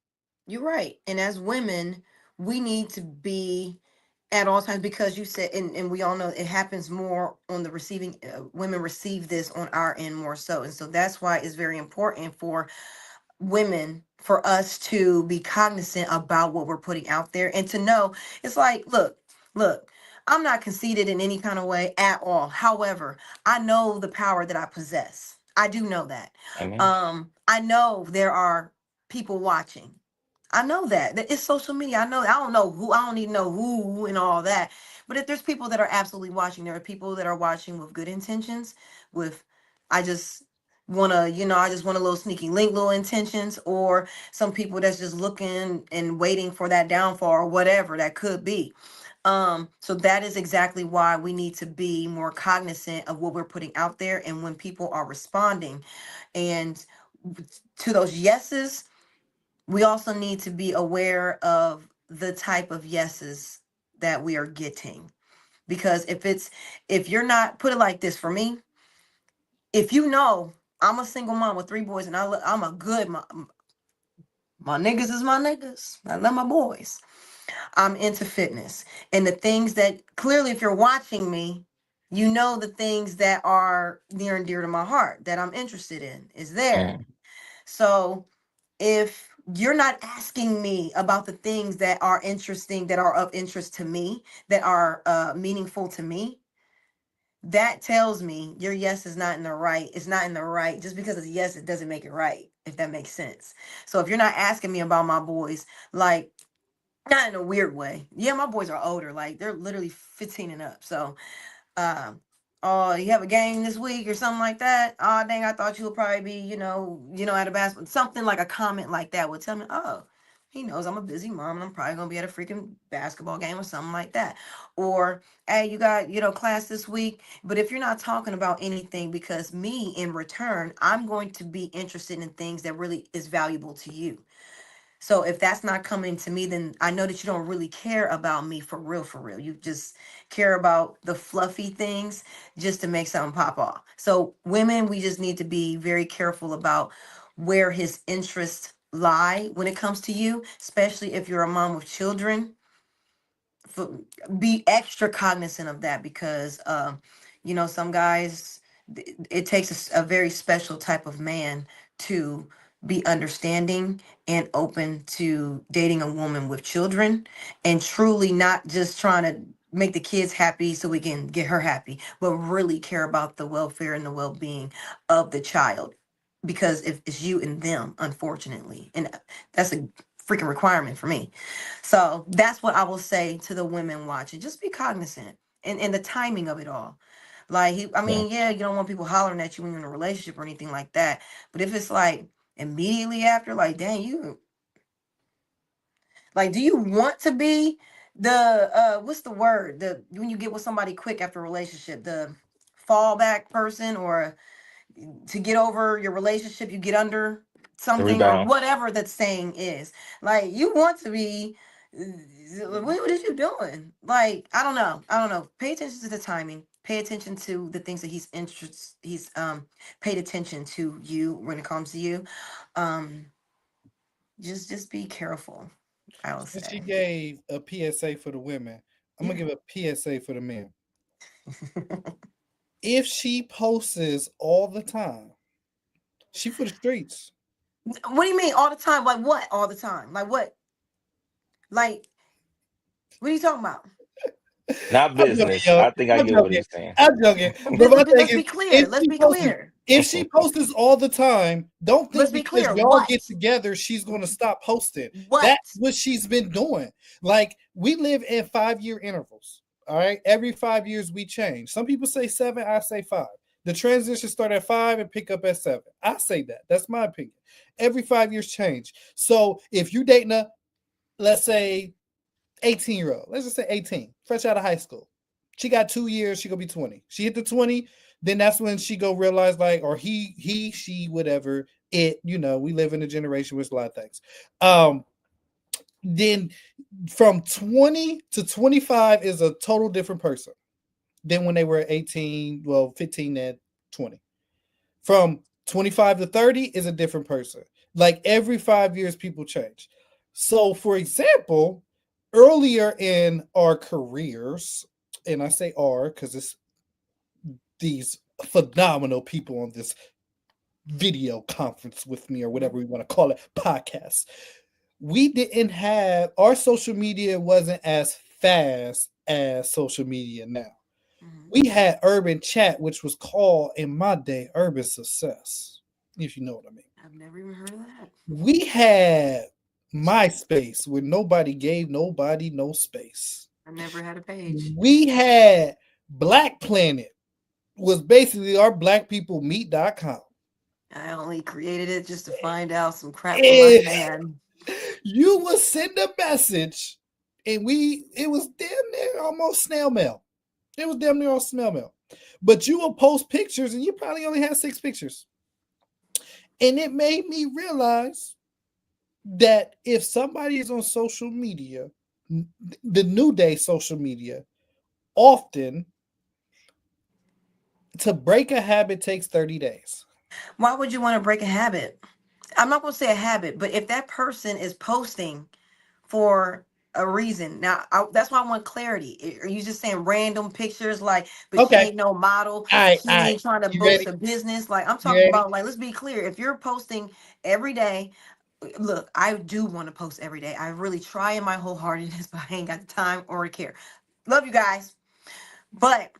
You're right. And as women, we need to be at all times, because you said, and we all know it happens more on the receiving, women receive this on our end more so. And so that's why it's very important for women, for us to be cognizant about what we're putting out there and to know it's like, look, I'm not conceited in any kind of way at all. However, I know the power that I possess. I do know that. Amen. I know there are people watching. I know that it's social media. I don't know who, I don't even know who and all that. But if there's people that are absolutely watching, there are people that are watching with good intentions, with, I just wanna, I just want a little sneaky link, little intentions, or some people that's just looking and waiting for that downfall or whatever that could be. So that is exactly why we need to be more cognizant of what we're putting out there and when people are responding. And to those yeses, we also need to be aware of the type of yeses that we are getting. Because if you're not, put it like this for me, if you know I'm a single mom with 3 boys and I'm a good mom, my niggas is my niggas. I love my boys. I'm into fitness and the things that clearly, if you're watching me, you know the things that are near and dear to my heart that I'm interested in is there. Mm. So if you're not asking me about the things that are interesting, that are of interest to me, that are meaningful to me, that tells me your yes is not in the right. It's not in the right. Just because it's yes, it doesn't make it right, if that makes sense. So if you're not asking me about my boys, like, not in a weird way. Yeah, my boys are older. Like, they're literally 15 and up. So um, oh, you have a game this week or something like that. Oh, dang, I thought you would probably be, at a basketball. Something like a comment like that would tell me, oh, he knows I'm a busy mom and I'm probably gonna be at a freaking basketball game or something like that. Or, hey, you got, class this week. But if you're not talking about anything, because me in return, I'm going to be interested in things that really is valuable to you. So if that's not coming to me, then I know that you don't really care about me for real, for real. You just care about the fluffy things just to make something pop off. So women, we just need to be very careful about where his interests lie when it comes to you, especially if you're a mom with children. For, be extra cognizant of that, because some guys, it takes a very special type of man to be understanding and open to dating a woman with children, and truly not just trying to make the kids happy so we can get her happy, but really care about the welfare and the well-being of the child, because if it's you and them, unfortunately, and that's a freaking requirement for me. So that's what I will say to the women watching. Just be cognizant and the timing of it all. Like, I Yeah. mean, yeah, you don't want people hollering at you when you're in a relationship or anything like that. But if it's like immediately after, like, dang, you, like, do you want to be the what's the word? The, when you get with somebody quick after a relationship, the fallback person, or to get over your relationship, you get under The something or rebound. whatever that saying is. Like, you want to be, what is you doing? Like, I don't know. Pay attention to the timing. Pay attention to the things that he's paid attention to you when it comes to you. Um just be careful. I will Since she say. gave a PSA for the women, I'm gonna Yeah. give a PSA for the men. If she posts all the time, she for the streets. What do you mean all the time? Like what? All the time? Like what? Like what are you talking about? Not I'm joking, business. yo. I think I I'm get what joking. he's saying. I'm joking. But my thing Let's is, be clear. Let's be clear. if she posts this all the time, don't Let's think be because clear. y'all What? get together, she's gonna stop posting. What? That's what she's been doing. Like we live in 5-year intervals. All right. Every 5 years we change. Some people say 7, I say 5. The transition start at 5 and pick up at 7. I say that. That's my opinion. Every 5 years change. So if you dating a, let's say 18-year-old, let's just say 18, fresh out of high school. She got 2 years, she gonna be 20. She hit the 20, then that's when she go realize, like, or she, whatever, we live in a generation with a lot of things. Then from 20 to 25 is a total different person than when they were 18, 15 and 20. From 25 to 30 is a different person. Like every 5 years, people change. So, for example, earlier in our careers, and I say "our" because it's these phenomenal people on this video conference with me, or whatever we want to call it, podcast. We didn't have, our social media wasn't as fast as social media now. We had Urban Chat, which was called in my day Urban Success, if you know what I mean. I've never even heard of that. We had MySpace, where nobody gave nobody no space. I never had a page. We had Black Planet, was basically our blackpeoplemeet.com. I only created it just to find out some crap from my And man. you would send a message, and it was damn near almost snail mail. It was damn near all snail mail. But you will post pictures, and you probably only had 6 pictures. And it made me realize that if somebody is on social media, the new day social media, often to break a habit takes 30 days. Why would you want to break a habit? I'm not going to say a habit, but if that person is posting for a reason, now that's why I want clarity. Are you just saying random pictures like, but she Okay. ain't no model, All right. she All right. ain't trying to You boast ready? a business? Like I'm You talking ready? about, like, let's be clear. If you're posting every day, look, I do want to post every day. I really try in my wholeheartedness, but I ain't got the time or the care. Love you guys, but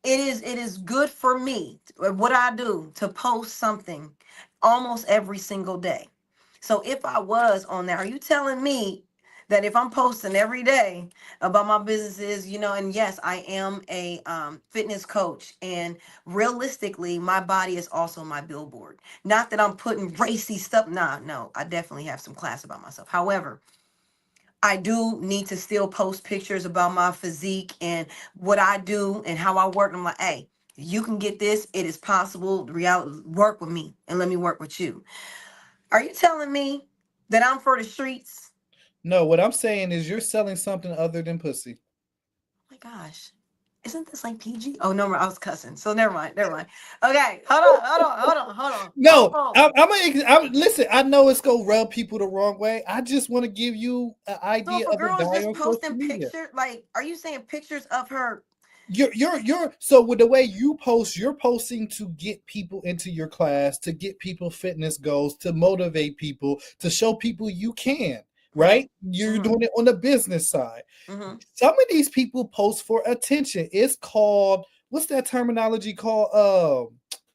it is good for me, what I do, to post something almost every single day. So if I was on there, are you telling me that if I'm posting every day about my businesses, and yes, I am a fitness coach, and realistically my body is also my billboard. Not that I'm putting racy stuff. Nah, no, I definitely have some class about myself. However, I do need to still post pictures about my physique and what I do and how I work. I'm like, hey, you can get this. It is possible. Reality, work with me and let me work with you. Are you telling me that I'm for the streets? No, what I'm saying is you're selling something other than pussy. Oh my gosh. Isn't this like PG? Oh no, I was cussing. So never mind. Never mind. Okay, hold on. No, Oh, listen. I know it's gonna rub people the wrong way. I just want to give you an so idea if a of a girl is guy just on social posting media. pictures, like, are you saying pictures of her? You're so with the way you post, you're posting to get people into your class, to get people fitness goals, to motivate people, to show people you can, right? You're doing it on the business side. Some of these people post for attention. It's called, what's that terminology called?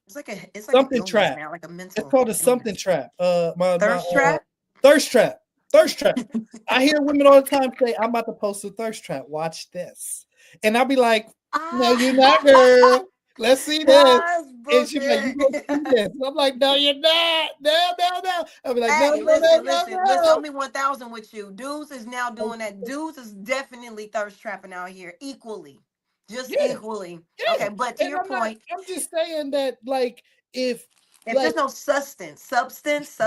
It's like an Something illness trap. now, like a It's mental called a something illness. trap. My Thirst trap? thirst trap. Thirst trap. I hear women all the time say, "I'm about to post a thirst trap. Watch this," and I'll be like, "No, you're not, girl. Let's see this." That's And she's like, "You gonna bullshit. see this?" And I'm like, "No, you're not. No, no, no." I'll be like, "No, Hey, no, no, listen, no, listen, listen. no." I'm 1,000 with you. Dudes is now doing that. Dudes is definitely thirst trapping out here equally. Just Yeah, equally. yeah. Okay, but to And your point, I'm just saying that, like, if if like there's no substance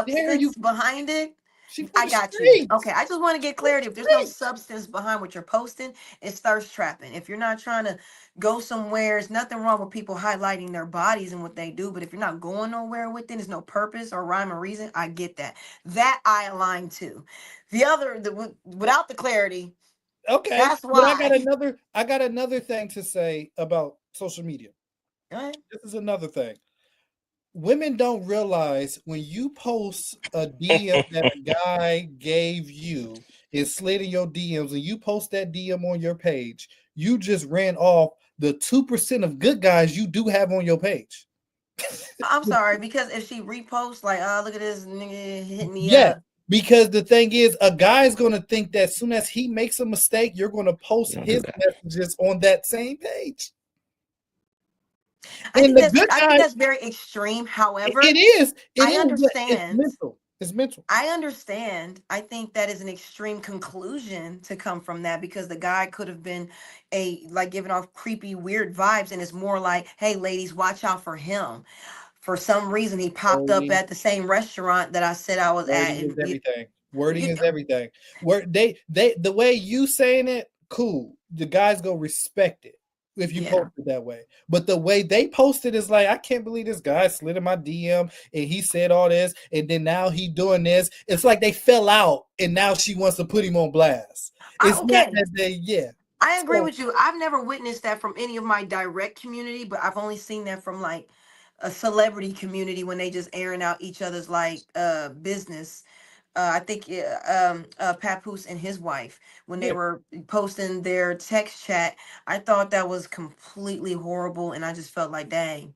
there you behind it, She for I the got you. streets. Okay, I just want to get For the clarity. If there's no streets. substance behind what you're posting, it's thirst trapping. If you're not trying to go somewhere, there's nothing wrong with people highlighting their bodies and what they do. But if you're not going nowhere with it, there's no purpose or rhyme or reason. I get that. That I align to. The other, without the clarity, Okay, that's but why. I got another thing to say about social media. Go ahead. This is another thing. Women don't realize when you post a DM that a guy gave you and slid in your DMs and you post that DM on your page, you just ran off the 2% of good guys you do have on your page. I'm sorry, because if she reposts, like, oh, look at this nigga hitting me Yeah, up. because the thing is, a guy's gonna think that as soon as he makes a mistake, you're gonna post Don't do his that. messages on that same page. I And think the that's good I think guy, that's very extreme. it However, is, I but it's understand. mental. It's mental. I understand. I think that is an extreme conclusion to come from that because the guy could have been like giving off creepy, weird vibes, and it's more like, hey, ladies, watch out for him. For some reason, he popped up Wording, at the same restaurant that I said I was at, wording is and everything. Wording you is everything. Where they the way you saying it, cool. The guys go respect it if you yeah. post it that way. But the way they post it is like, I can't believe this guy slid in my DM and he said all this, and then now he doing this. It's like they fell out, and now she wants to put him on blast. It's not Okay. that they, yeah. I agree So with you. I've never witnessed that from any of my direct community, but I've only seen that from like a celebrity community when they just airing out each other's like business. I think Papoose and his wife when they yeah, were posting their text chat, I thought that was completely horrible, and I just felt like, dang,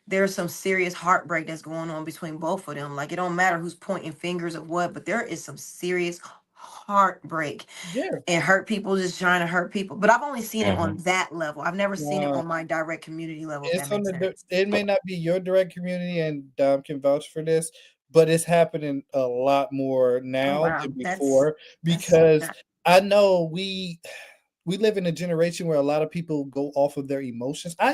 there's some serious heartbreak that's going on between both of them. Like it don't matter who's pointing fingers of what, but there is some serious heartbreak yeah. and hurt people just trying to hurt people. But I've only seen it Hmm. on that level. I've never seen it Uh, on my direct community level, if that it's on makes the. sense. It may not be your direct community, and Dom can vouch for this, but it's happening a lot more Oh now wow. than That's before that's because not, I know we live in a generation where a lot of people go off of their emotions. I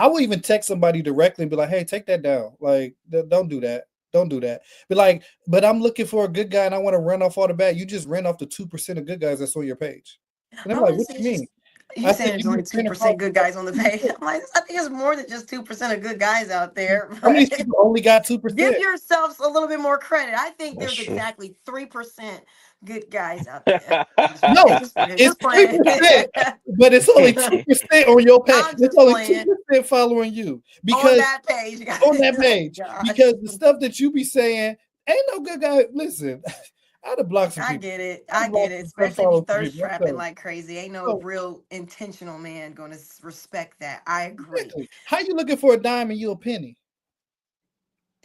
will even text somebody directly and be like, "Hey, take that down. Like, don't do that. Don't do that." But like, but I'm looking for a good guy and I want to run off all the bad. You just ran off the 2% of good guys that's on your page, and I'm I like, wouldn't "What say you mean?" just you I said, saying there's "You only just ran across 2% good guys on the page. I'm like, I think it's more than just 2% of good guys out there, some of these but people only got give 2%." yourselves a little bit more credit. I think That's there's true. exactly 3% good guys out there. No, Just playing. it's Just 3%, playing. but it's only 2% on your page. I'm It's just only playing 2% following you on because that page, on guys. that Oh page gosh. because the stuff that you be saying ain't no good guy. Listen, I'd have blocked some I people. get it. I'd I have get blocked it. some Especially if you unfollowed some thirst people. I'm trapping telling you. like crazy. Ain't no So real intentional man gonna respect that. I agree. exactly, how you looking for a dime and you a penny?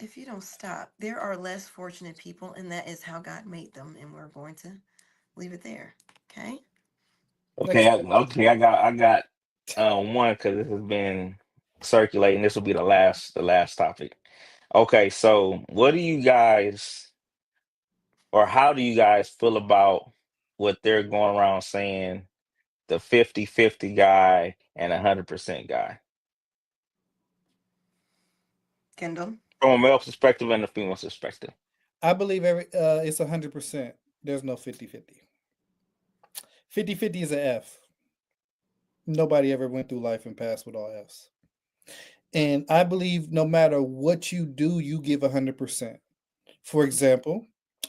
If you don't stop, there are less fortunate people, and that is how God made them. And we're going to leave it there. Okay. Okay, Next I got one because this has been circulating. This will be the last topic. Okay, so what do you guys or how do you guys feel about what they're going around saying the 50-50 guy and 100% guy Kendall. from a male perspective and a female perspective? I believe it's 100%. There's no 50-50. 50-50 is an F. Nobody ever went through life and passed with all Fs. And I believe no matter what you do, you give 100%. For example,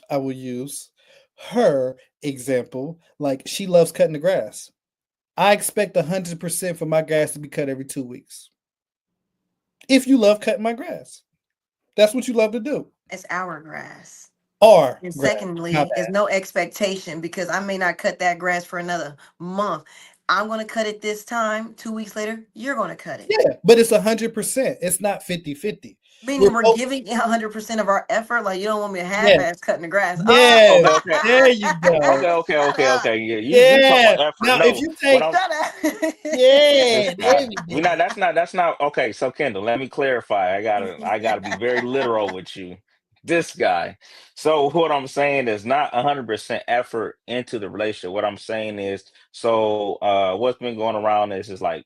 I will use her example. Like, she loves cutting the grass. I expect 100% for my grass to be cut every 2 weeks. If you love cutting my grass, that's what you love to do. It's our grass. Or And grass. My secondly, bad. is no expectation because I may not cut that grass for another month. I'm gonna cut it this time. 2 weeks later, you're gonna cut it. Yeah, but it's 100%. It's not 50-50. We're Meaning we're both, giving 100% of our effort. Like you don't want me to yeah, half-ass cutting the grass. Okay, yes, okay. there you Okay, go. okay, Shut okay, up. okay. Yeah, you talk Yeah. about effort. Now, if No, you what take, I'm Shut up. yeah, this there guy. you We not go. that's not okay. So Kendall, let me clarify. I gotta be very literal with you. This guy. So what I'm saying is not 100% effort into the relationship. What I'm saying is, so what's been going around is like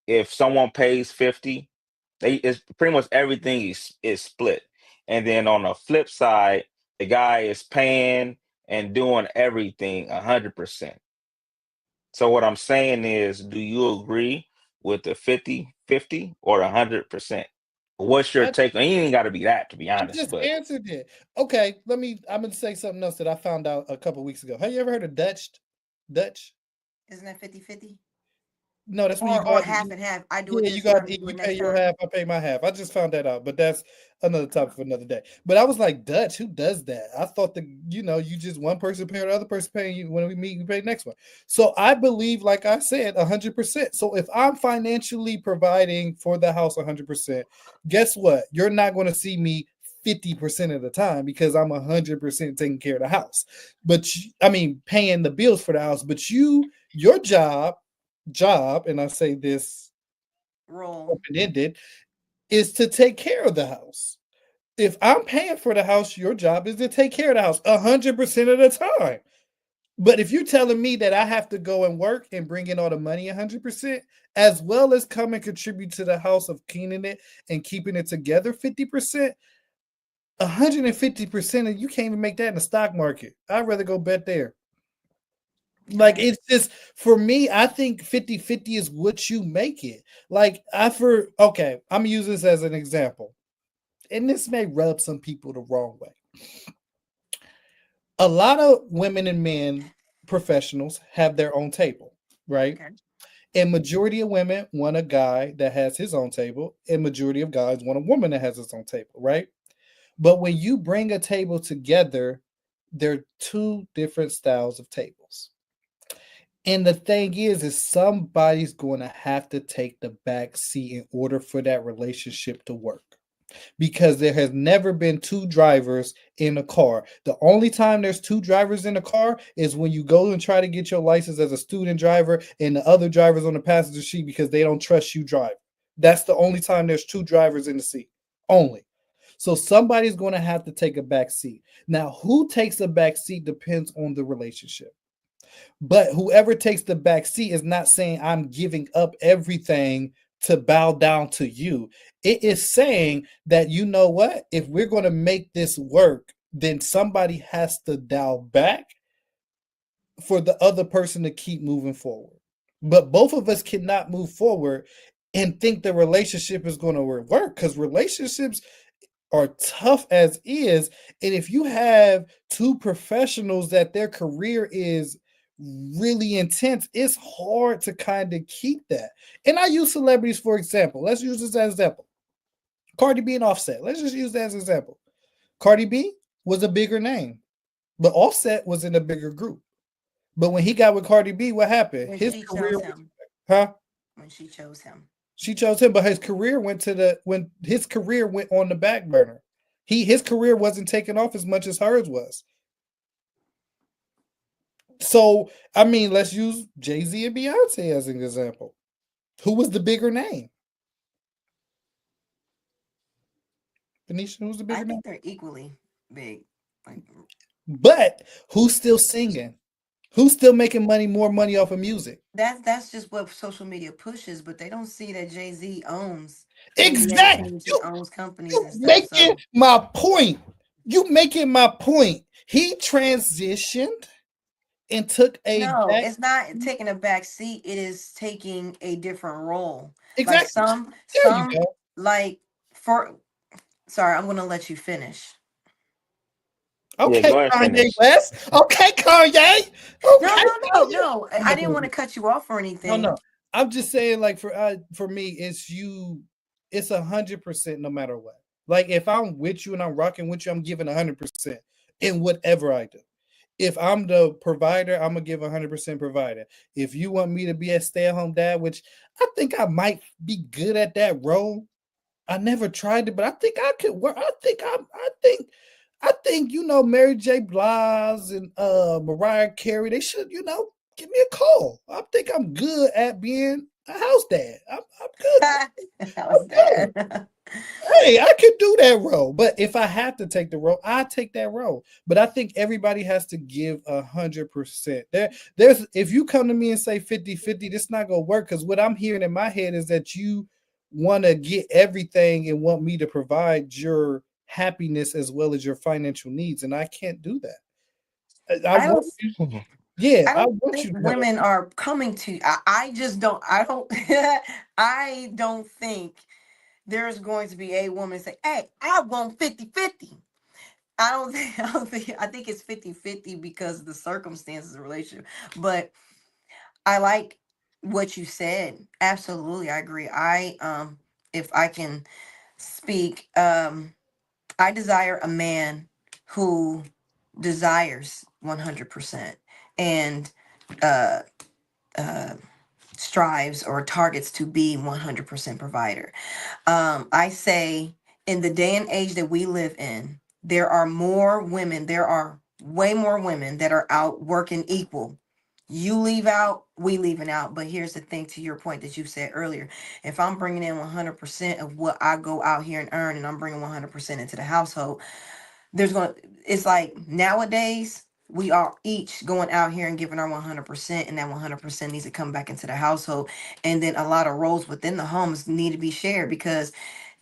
if someone pays 50, it's pretty much everything is split. And then on the flip side, the guy is paying and doing everything 100%. So what I'm saying is, do you agree with the 50-50 or 100%? What's your I, take? And you ain't got to be that, to be I honest, just but answered it. Okay, I'm gonna say something else that I found out a couple weeks ago. Have you ever heard of Dutch? Isn't that 50-50? No, that's when you go Or out to half eat. and half. I do it Yeah, you this got time, you do you it pay next your time. half, I pay my half. I just found that out, but that's another topic for another day. But I was like, Dutch, who does that? I thought that you just one person pay or the other person paying you when we meet, you pay the next one. So I believe, like I said, 100%. So if I'm financially providing for the house 100%, guess what? You're not going to see me 50% of the time because I'm 100% taking care of the house. But I mean, paying the bills for the house. But your job, and I say this Roll. open-ended, is to take care of the house. If I'm paying for the house, your job is to take care of the house 100% of the time. But if you're telling me that I have to go and work and bring in all the money 100%, as well as come and contribute to the house of cleaning it and keeping it together 50%, 150% of you can't even make that in the stock market. I'd rather go bet there. Like, it's just, for me, I think 50-50 is what you make it. Like, okay, I'm gonna use this as an example, and this may rub some people the wrong way. A lot of women and men professionals have their own table, right? Okay. And majority of women want a guy that has his own table, and majority of guys want a woman that has his own table, right? But when you bring a table together, they're two different styles of tables. And the thing is somebody's going to have to take the back seat in order for that relationship to work. Because there has never been two drivers in a car. The only time there's two drivers in a car is when you go and try to get your license as a student driver and the other driver's on the passenger seat because they don't trust you drive. That's the only time there's two drivers in the seat. Only. So somebody's going to have to take a back seat. Now, who takes a back seat depends on the relationship. But whoever takes the back seat is not saying I'm giving up everything to bow down to you. It is saying that, you know what? If we're going to make this work, then somebody has to dial back for the other person to keep moving forward. But both of us cannot move forward and think the relationship is going to work, because relationships are tough as is. And if you have two professionals that their career is really intense, it's hard to kind of keep that. And I use celebrities for example. Let's use this as an example. Cardi B and Offset. Let's just use that as an example. Cardi B was a bigger name, but Offset was in a bigger group. But when he got with Cardi B, what happened? When His she career, chose him. huh? When she chose him. She chose him, but his career went on the back burner. His career wasn't taking off as much as hers was. So, I mean, let's use Jay-Z and Beyonce as an example. Who was the bigger name? Benicia, who's the bigger I name? think they're equally big. Like, But who's still singing? Who's still making more money off of music? that's just what social media pushes, but they don't see that Jay-Z owns Exactly. teams, he owns companies You and stuff. making my point. You making my point. He transitioned and took a No, back. it's not taking a back seat. It is taking a different role. Like Exactly. There you some go. like for sorry, I'm gonna let you finish. yeah, Okay, go ahead and Kanye finish. West. Okay, Kanye. No, Okay, no, no, Kanye. no. I didn't want to cut you off or anything. No. I'm just saying, like, for me, it's 100% no matter what. Like, if I'm with you and I'm rocking with you, I'm giving 100% in whatever I do. If I'm the provider, I'm gonna give 100% provider. If you want me to be a stay-at-home dad, which I think I might be good at that role. I never tried it, but I think I could work. I think Mary J. Blige and Mariah Carey, they should, give me a call. I think I'm good at being a house dad. I'm good. That was good. Hey, I could do that role. But if I have to take the role, I take that role. But I think everybody has to give 100%. There's if you come to me and say 50-50, this not gonna work, because what I'm hearing in my head is that you want to get everything and want me to provide your happiness as well as your financial needs, and I can't do that. I I don't want you, yeah, I I don't want think you to have women are coming to I just don't I don't I don't think there's going to be a woman say, hey, I want 50-50. I think it's 50-50 because of the circumstances of the relationship. But I like what you said. Absolutely, I agree. If I can speak, I desire a man who desires 100% and uh uh strives or targets to be 100% provider. I say in the day and age that we live in, there are way more women that are out working equal. You leave out, we leaving out. But here's the thing, to your point that you said earlier, if I'm bringing in 100% of what I go out here and earn, and I'm bringing 100% into the household, it's like nowadays we are each going out here and giving our 100%, and that 100% needs to come back into the household. And then a lot of roles within the homes need to be shared, because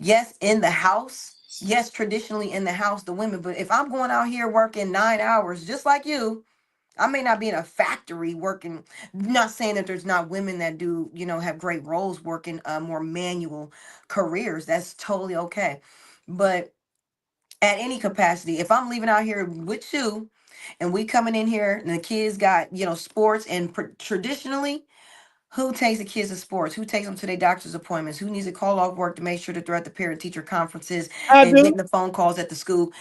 yes, in the house, yes, traditionally in the house, the women, but if I'm going out here working 9 hours just like you, I may not be in a factory working. Not saying that there's not women that do, have great roles working more manual careers. That's totally okay. But at any capacity, if I'm leaving out here with you and we coming in here and the kids got, sports, and traditionally, who takes the kids to sports? Who takes them to their doctor's appointments? Who needs to call off work to make sure that they're at the parent teacher conferences I and do. getting the phone calls at the school?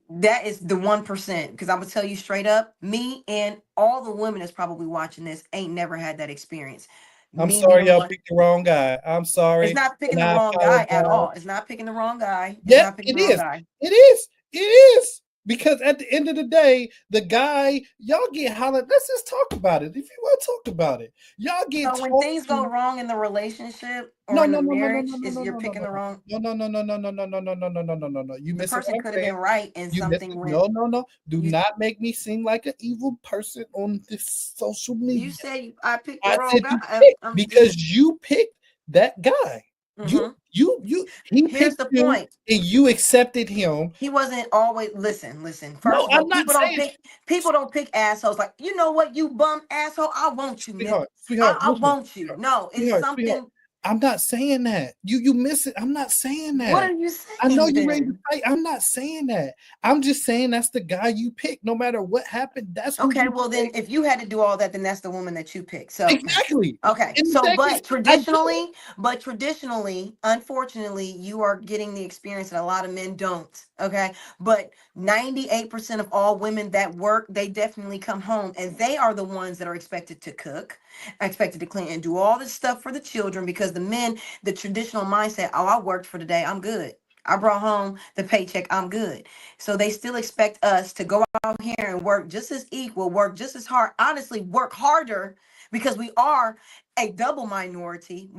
That is the 1%. Because I'm gonna tell you straight up, me and all the women that's probably watching this ain't never had that experience. I'm Me neither sorry, y'all one. picked the wrong guy. I'm It's sorry, not picking and the I wrong guy at apologize. all. It's not picking the wrong guy. It's Yep, not picking it the wrong is. guy. It is. It is. Because at the end of the day, the guy, y'all get hollered. Let's just talk about it. If you want to talk about it, y'all get So when told things go to. wrong in the relationship or No, in the no, no, no, no, no, marriage, no, is no, you're no, no, picking the wrong. no, no, no, no, no, no, no, no, no, no, no, no, no, no, no. You The missing person what I'm could have saying? been right and You missing? something went. No, no, no. Do You not make me seem like an evil person on this social you media. say I picked the I wrong said guy. you picked I'm just. because you picked that guy. Hmm. He Here's picked the you point. and you accepted him. He wasn't always. Listen. No, First of all, I'm not saying, people don't pick assholes. Like, you know what, you bum asshole. I want you, nigga. sweetheart, I listen, want you. No, it's sweetheart. something. I'm not saying that. You miss it. I'm not saying What that. are you I know saying you ready to then? fight. I'm not saying that. I'm just saying that's the guy you picked. No matter what happened, that's who Okay, you well then, picked. if you had to do all that, then that's the woman that you picked. So, Exactly. okay, And so exactly. I do. but traditionally, unfortunately, you are getting the experience that a lot of men don't. Okay, but 98% of all women that work, they definitely come home, and they are the ones that are expected to cook, expected to clean, and do all this stuff for the children, because the men, the traditional mindset, oh, I worked for the day, I'm good. I brought home the paycheck, I'm good. So they still expect us to go out here and work just as equal, work just as hard, honestly, work harder, because we are a double minority.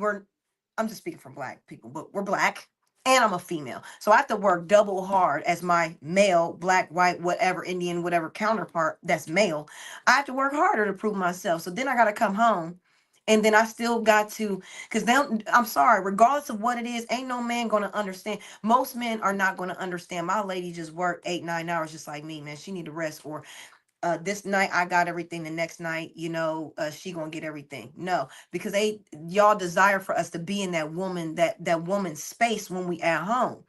I'm just speaking for black people, but we're black and I'm a female. So I have to work double hard as my male, black, white, whatever, Indian, whatever counterpart that's male. I have to work harder to prove myself. So then I got to come home. And then I still got to, because now I'm sorry, regardless of what it is, ain't no man gonna understand. Most men are not gonna understand. My lady just worked 8-9 hours just like me, man. She need to rest. Or this night I got everything, the next night, she gonna get everything. No, because y'all desire for us to be in that woman space when we at home.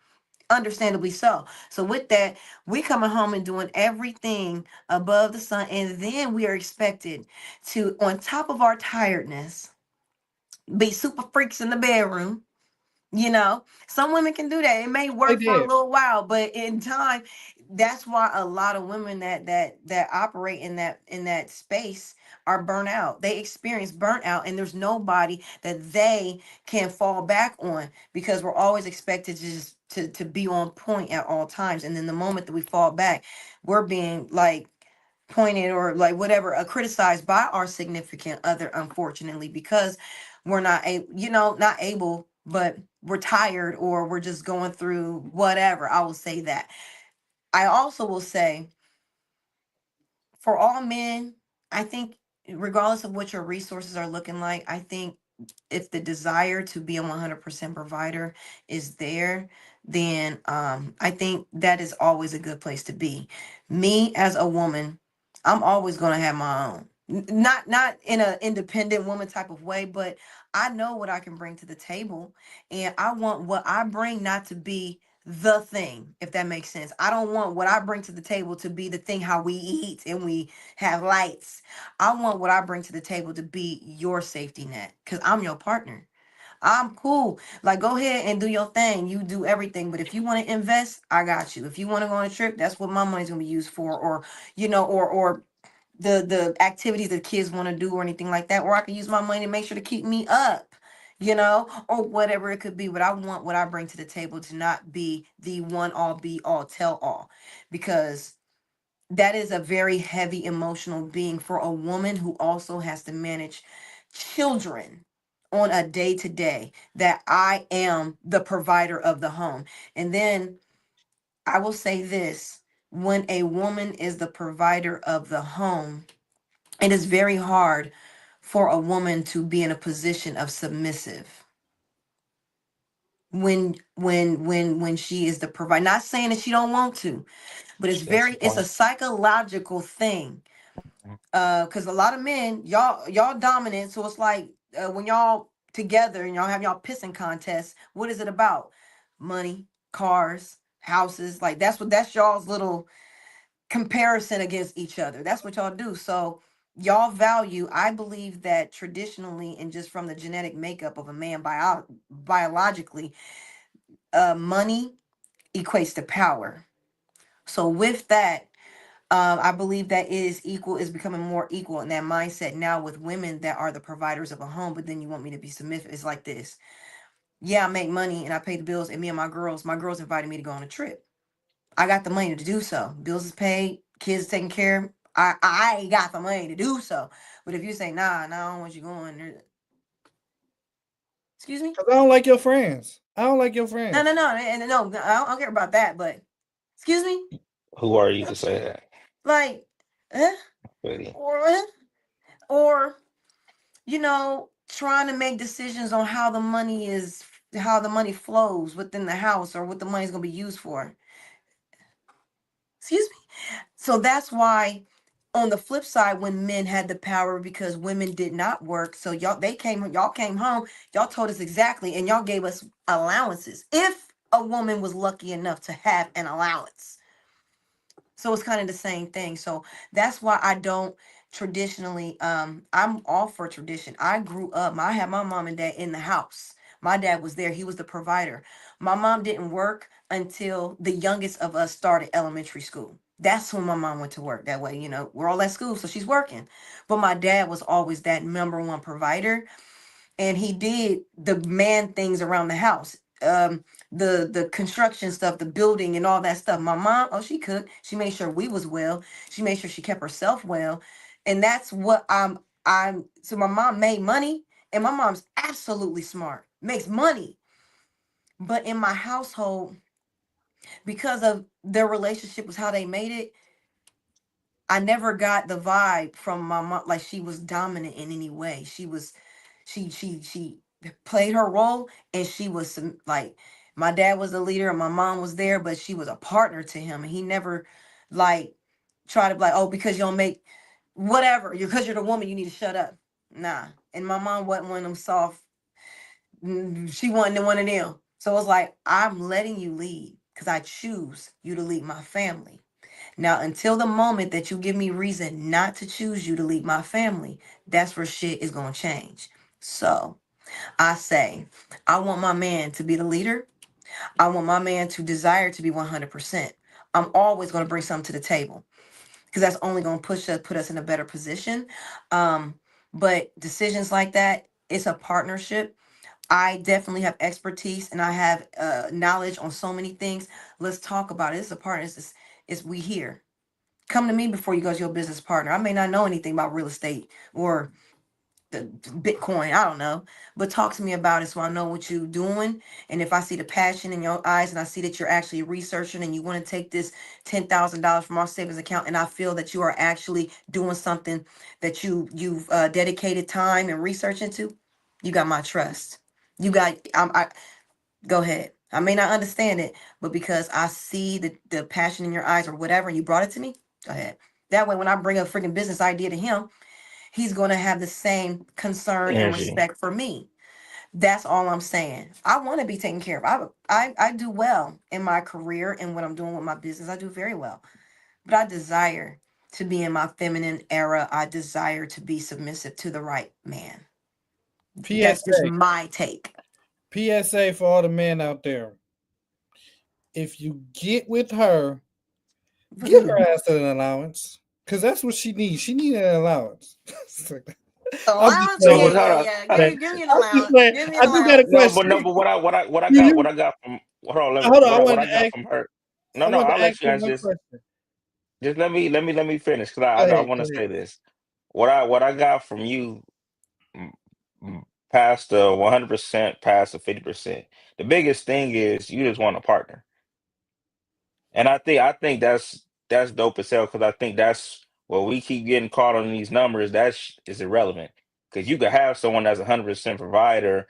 Understandably so. So with that, we coming home and doing everything above the sun, and then we are expected to, on top of our tiredness, be super freaks in the bedroom. Some women can do that. It may They work for a did. little while, but in time, that's why a lot of women that operate in that space are burnt out. They experience burnout, and there's nobody that they can fall back on, because we're always expected to just to be on point at all times. And then the moment that we fall back, we're being like pointed or like whatever, criticized by our significant other, unfortunately, because we're not able, but we're tired, or we're just going through whatever. I will say that. I also will say, for all men, I think, regardless of what your resources are looking like, I think the desire to be a 100% provider is there, then I think that is always a good place to be. Me as a woman, I'm always going to have my own. Not in an independent woman type of way, but I know what I can bring to the table, and I want what I bring not to be the thing, if that makes sense. I don't want what I bring to the table to be the thing how we eat and we have lights. I want what I bring to the table to be your safety net, because I'm your partner. I'm cool. Like, go ahead and do your thing. You do everything. But if you want to invest, I got you. If you want to go on a trip, that's what my money's gonna be used for. Or, or the activities that kids want to do or anything like that. Or I can use my money to make sure to keep me up, or whatever it could be. But I want what I bring to the table to not be the one all be all tell all, because that is a very heavy emotional being for a woman who also has to manage children on a day to day, that I am the provider of the home. And then I will say this: when a woman is the provider of the home, it is very hard for a woman to be in a position of submissive when she is the provider. Not saying that she don't want to, but That's the it's a point. psychological thing. Because a lot of men, y'all dominant, so it's like, when y'all together and y'all have y'all pissing contests, what is it about? Money, cars, houses. Like, that's y'all's little comparison against each other. That's what y'all do. So y'all value, I believe that traditionally, and just from the genetic makeup of a man, biologically, money equates to power. So with that, I believe that is becoming more equal in that mindset now with women that are the providers of a home. But then you want me to be submissive. It's like this: yeah, I make money and I pay the bills, and me and my girls invited me to go on a trip. I got the money to do so. Bills is paid, kids taken care of. I got the money to do so. But if you say, nah, I don't want you going there. Excuse me? 'Cause I don't like your friends. I don't like your No, no, friends. no, and no, I don't care about that. But excuse me, Who are you to say that? like, eh? Really? or eh? or trying to make decisions on how the money flows within the house, or what the money's going to be used for. Excuse me. So that's why, on the flip side, when men had the power, because women did not work, so y'all came home, y'all told us exactly, and y'all gave us allowances if a woman was lucky enough to have an allowance. So it's kind of the same thing. So that's why I don't traditionally, I'm all for tradition. I grew up, I had my mom and dad in the house. My dad was there, he was the provider. My mom didn't work until the youngest of us started elementary school. That's when my mom went to work. That way, we're all at school, so she's working. But my dad was always that number one provider, and he did the man things around the house. The construction stuff, the building and all that stuff. My mom, oh, she cooked. She made sure we was well. She made sure she kept herself well. And that's what I'm so my mom made money, and my mom's absolutely smart. Makes money. But in my household, because of their relationship was how they made it, I never got the vibe from my mom like she was dominant in any way. She played her role, and she was like, my dad was the leader and my mom was there, but she was a partner to him, and he never like tried to be like, oh, because you don't make whatever, because you're the woman, you need to shut up. Nah. And my mom wasn't one of them soft. She wasn't one of them. So it's like, I'm letting you lead because I choose you to lead my family. Now, until the moment that you give me reason not to choose you to lead my family, that's where shit is going to change. So I say, I want my man to be the leader. I want my man to desire to be 100%. I'm always going to bring something to the table, because that's only going to put us in a better position. Um, but decisions like that, it's a partnership. I definitely have expertise, and I have knowledge on so many things. Let's talk about it. It's a partner. It's we here. Come to me before you go to your business partner. I may not know anything about real estate or the Bitcoin, I don't know, but talk to me about it so I know what you're doing. And if I see the passion in your eyes, and I see that you're actually researching and you want to take this $10,000 from our savings account, and I feel that you are actually doing something that you've dedicated time and research into, You got my trust. You got I go ahead. I may not understand it, but because I see the passion in your eyes or whatever, and you brought it to me, go ahead. That way, when I bring a freaking business idea to him, he's going to have the same concern and Energy. respect for me. That's all I'm saying. I want to be taken care of. I do well in my career and what I'm doing with my business. I do very well, but I desire to be in my feminine era. I desire to be submissive to the right man. That's just PSA. my take. PSA for all the men out there. If you get with her, give her ass an allowance. Cause that's what she needs. She needs an allowance. I'm just Allowance, No, yeah, but saying. hold yeah, on. yeah. I'm Give me an just allowance. saying. Give me an I do got a allowance. No, but question. no, but Do what you? I got from hold on, Hold on. what I got from her. No, I no, want I'll to ask let you her answer one this. question. Just let me finish because Go I ahead. want Go to ahead. say this. What I got from you, mm, past the 100%, past the 50%. The biggest thing is you just want a partner, and I think that's dope as hell because I think that's what we keep getting caught on these numbers. Is irrelevant because you could have someone that's 100% provider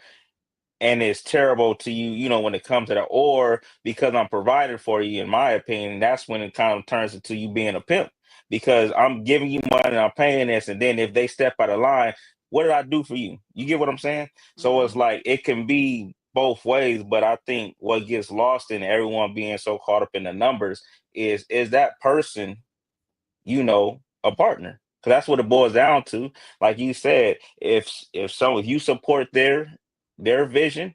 and it's terrible to you, you know, when it comes to that, or because I'm provided for you, in my opinion, that's when it kind of turns into you being a pimp because I'm giving you money and I'm paying this, and then if they step out of line, what did I do for you? You get what I'm saying? So it's Hmm. like it can be both ways, but I think what gets lost in everyone being so caught up in the numbers is that person, you know, a partner. Because that's what it boils down to. Like you said, if you support their vision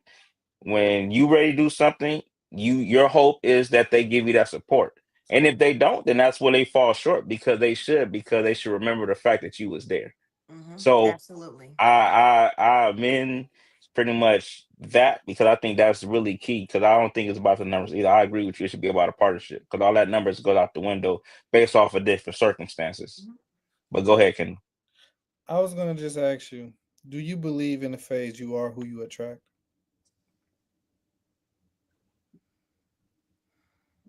when you ready to do something, your hope is that they give you that support. And if they don't, then that's when they fall short because they should remember the fact that you was there. Hmm. So Absolutely. I amend pretty much that because I think that's really key because I don't think it's about the numbers either. I agree with you. It should be about a partnership because all that numbers goes out the window based off of different circumstances. Mhm. But go ahead, Ken. I was gonna just ask you, do you believe in the phrase "you are who you attract"?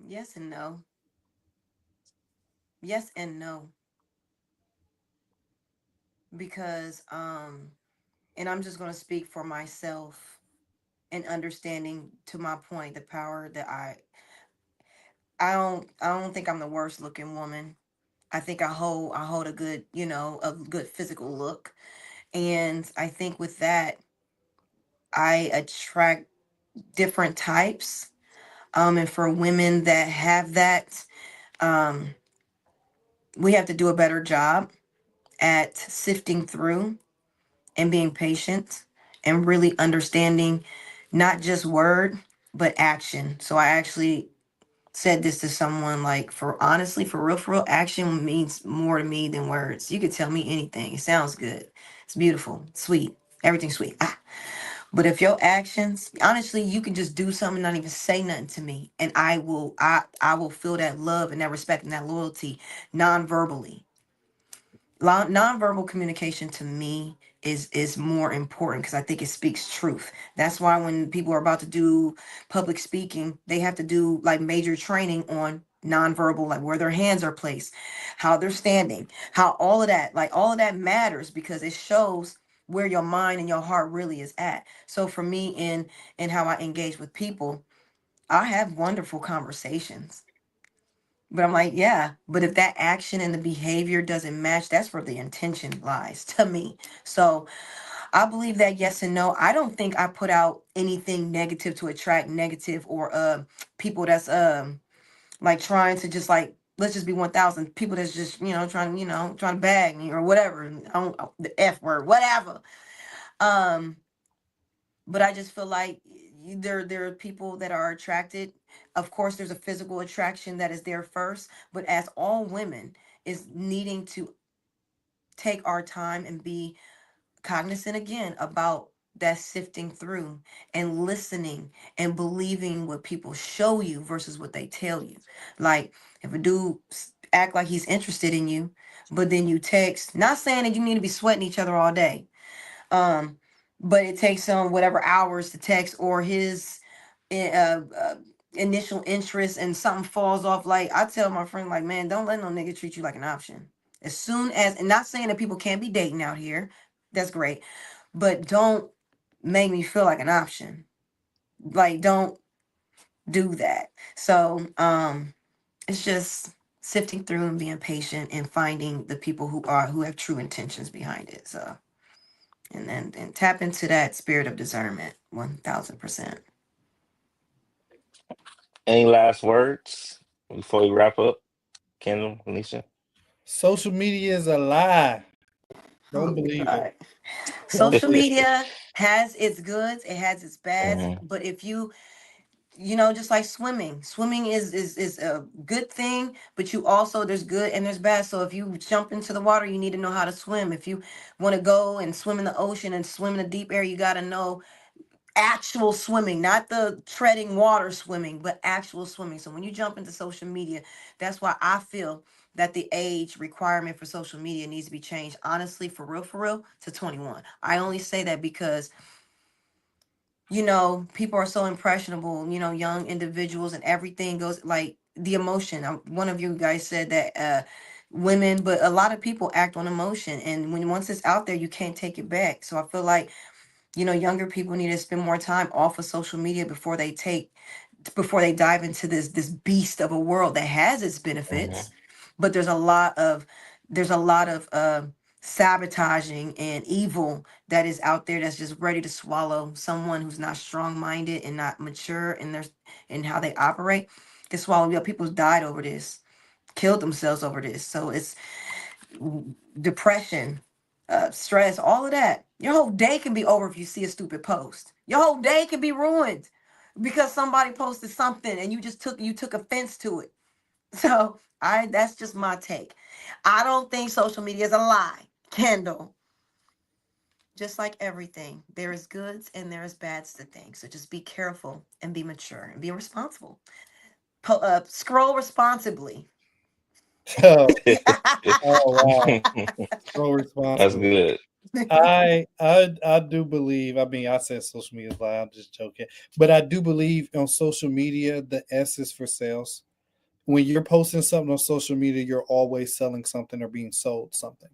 Yes and no. Yes and no. Because and I'm just going to speak for myself and understanding to my point the power that I don't think I'm the worst looking woman. I think I hold a good, a good physical look. And I think with that I attract different types. And for women that have that, um we have to do a better job at sifting through and being patient and really understanding not just word but action. So I actually said this to someone like, for honestly, for real, action means more to me than words. You could tell me anything. It sounds good. It's beautiful, sweet, everything's sweet. But if your actions, honestly, you can just do something, not even say nothing to me, and I will feel that love and that respect and that loyalty non-verbally. Nonverbal communication to me is more important because I think it speaks truth. That's why when people are about to do public speaking, they have to do like major training on nonverbal, like where their hands are placed, how they're standing, how all of that matters because it shows where your mind and your heart really is at. So for me in how I engage with people, I have wonderful conversations, but I'm like, yeah, but if that action and the behavior doesn't match, that's where the intention lies to me. So I believe that yes and no. I don't think I put out anything negative to attract negative or people that's like trying to just like, let's just be 1,000 people that's just, trying to bag me or whatever. I don't, the F word, whatever. Um but I just feel like there are people that are attracted. Of course, there's a physical attraction that is there first, but as all women is needing to take our time and be cognizant again about that sifting through and listening and believing what people show you versus what they tell you. Like if a dude act like he's interested in you, but then you text, not saying that you need to be sweating each other all day, um but it takes him whatever hours to text or his initial interest and something falls off. Like I tell my friend, like, man, don't let no nigga treat you like an option. As soon as, and not saying that people can't be dating out here, that's great, but don't make me feel like an option. Like, don't do that. So it's just sifting through and being patient and finding the people who have true intentions behind it. So and tap into that spirit of discernment 1000%. Any last words before we wrap up, Kendall, Anisha? Social media is a lie. Oh Don't believe it. God. Social media has its goods, it has its bads, Mhm. but if you know, just like swimming is a good thing, but you also, there's good and there's bad. So if you jump into the water, you need to know how to swim. If you want to go and swim in the ocean and swim in the deep air, you got to know actual swimming, not the treading water swimming, but actual swimming. So when you jump into social media, that's why I feel that the age requirement for social media needs to be changed, honestly, for real, to 21. I only say that because, you know, people are so impressionable, you know, young individuals, and everything goes like the emotion. One of you guys said that women, but a lot of people act on emotion, and when once it's out there, you can't take it back. So I feel like, you know, younger people need to spend more time off of social media before they dive into this beast of a world that has its benefits, Mhm. but there's a lot of sabotaging and evil that is out there that's just ready to swallow someone who's not strong-minded and not mature in their in how they operate. Can swallow. You know, people's died over this, killed themselves over this. So it's depression, stress, all of that. Your whole day can be over if you see a stupid post. Your whole day can be ruined because somebody posted something and you took offense to it. So I that's just my take. I don't think social media is a lie, Kendall. Just like everything, there is goods and there is bads to things. So just be careful and be mature and be responsible. Scroll responsibly. Oh, oh wow. So That's responsible. good. I do believe. I mean, I said social media is lie. I'm just joking, but I do believe on social media the S is for sales. When you're posting something on social media, you're always selling something or being sold something.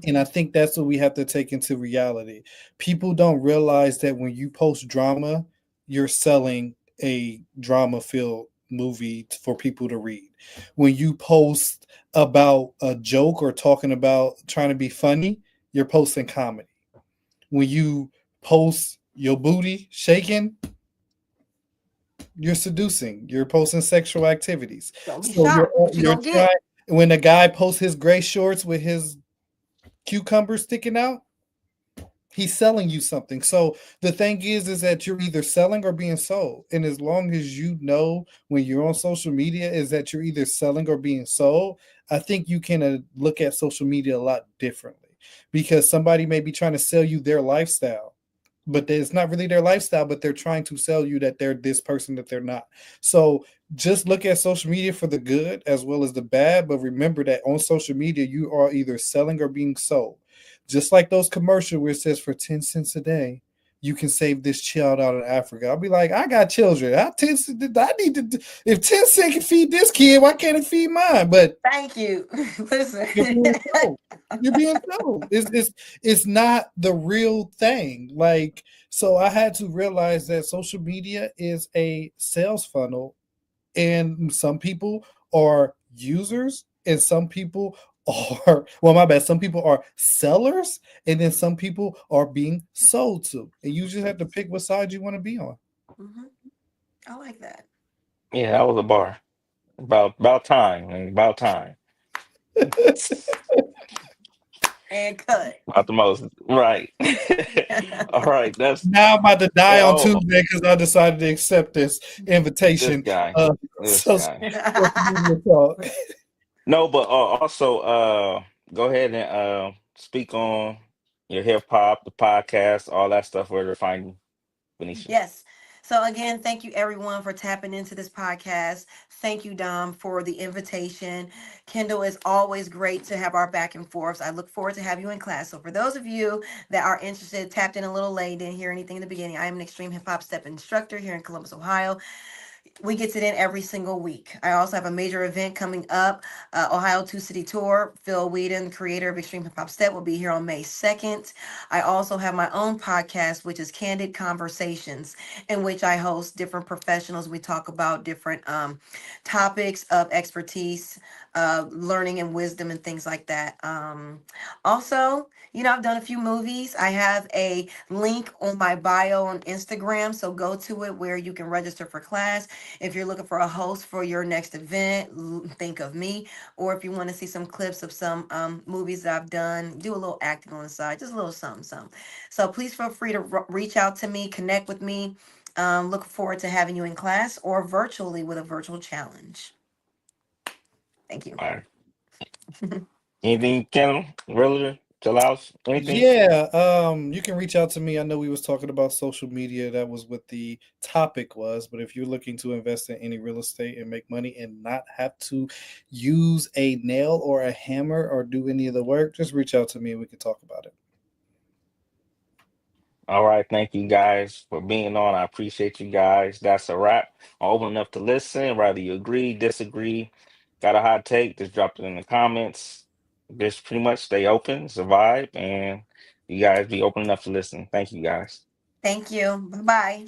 And I Mhm. think that's what we have to take into reality. People don't realize that when you post drama, you're selling a drama filled movie for people to read. When you post about a joke or talking about trying to be funny, you're posting comedy. When you post your booty shaking, you're seducing. You're posting sexual activities. Don't be So shocked what you you're gonna trying. get. When a guy posts his gray shorts with his cucumber sticking out, he's selling you something. So the thing is that you're either selling or being sold. And as long as you know when you're on social media is that you're either selling or being sold, I think you can look at social media a lot differently because somebody may be trying to sell you their lifestyle. But it's not really their lifestyle, but they're trying to sell you that they're this person that they're not. So just look at social media for the good as well as the bad. But remember that on social media, you are either selling or being sold. Just like those commercials where it says for 10 cents a day, you can save this child out in Africa. I'll be like, I got children. I need to, if 10 cents can feed this kid, why can't it feed mine? But Thank you. Listen. you're being told. You're being told. It's not the real thing. Like, so I had to realize that social media is a sales funnel, and some people are users, and some people are well, my bad. Some people are sellers, and then some people are being sold to, and you just have to pick what side you want to be on. Mhm. I like that. Yeah, that was a bar. About time, man. About time. And cut. About the most. Right. All right. That's Now I'm about to die yeah. on Oh, Tuesday because I decided to accept this this invitation. guy. This Social guy. media talk. No, but also go ahead and speak on your hip hop, the podcast, all that stuff where they're finding Benicia. Yes. So again, thank you everyone for tapping into this podcast. Thank you, Dom, for the invitation. Kendall, is always great to have our back and forths. I look forward to have you in class. So for those of you that are interested, tapped in a little late, didn't hear anything in the beginning, I am an extreme hip hop step instructor here in Columbus, Ohio. We get it in every single week. I also have a major event coming up, Ohio Two City Tour. Phil Whedon, creator of Extreme Hip Hop Step, will be here on May 2nd. I also have my own podcast, which is Candid Conversations, in which I host different professionals. We talk about different topics of expertise, learning and wisdom and things like that. Also, I've done a few movies. I have a link on my bio on Instagram, so go to it where you can register for class. If you're looking for a host for your next event, think of me. Or if you want to see some clips of some movies that I've done, do a little acting on the side, just a little something, something. So please feel free to reach out to me, connect with me. Looking forward to having you in class or virtually with a virtual challenge. Thank you. All right. Anything, Kendall, relative to Laos? Anything? Yeah, you can reach out to me. I know we was talking about social media. That was what the topic was. But if you're looking to invest in any real estate and make money and not have to use a nail or a hammer or do any of the work, just reach out to me and we can talk about it. All right, thank you guys for being on. I appreciate you guys. That's a wrap. I'm open enough to listen, whether you agree, disagree, got a hot take, just drop it in the comments. Just pretty much stay open, survive, and you guys be open enough to listen. Thank you guys. Thank you. Bye bye.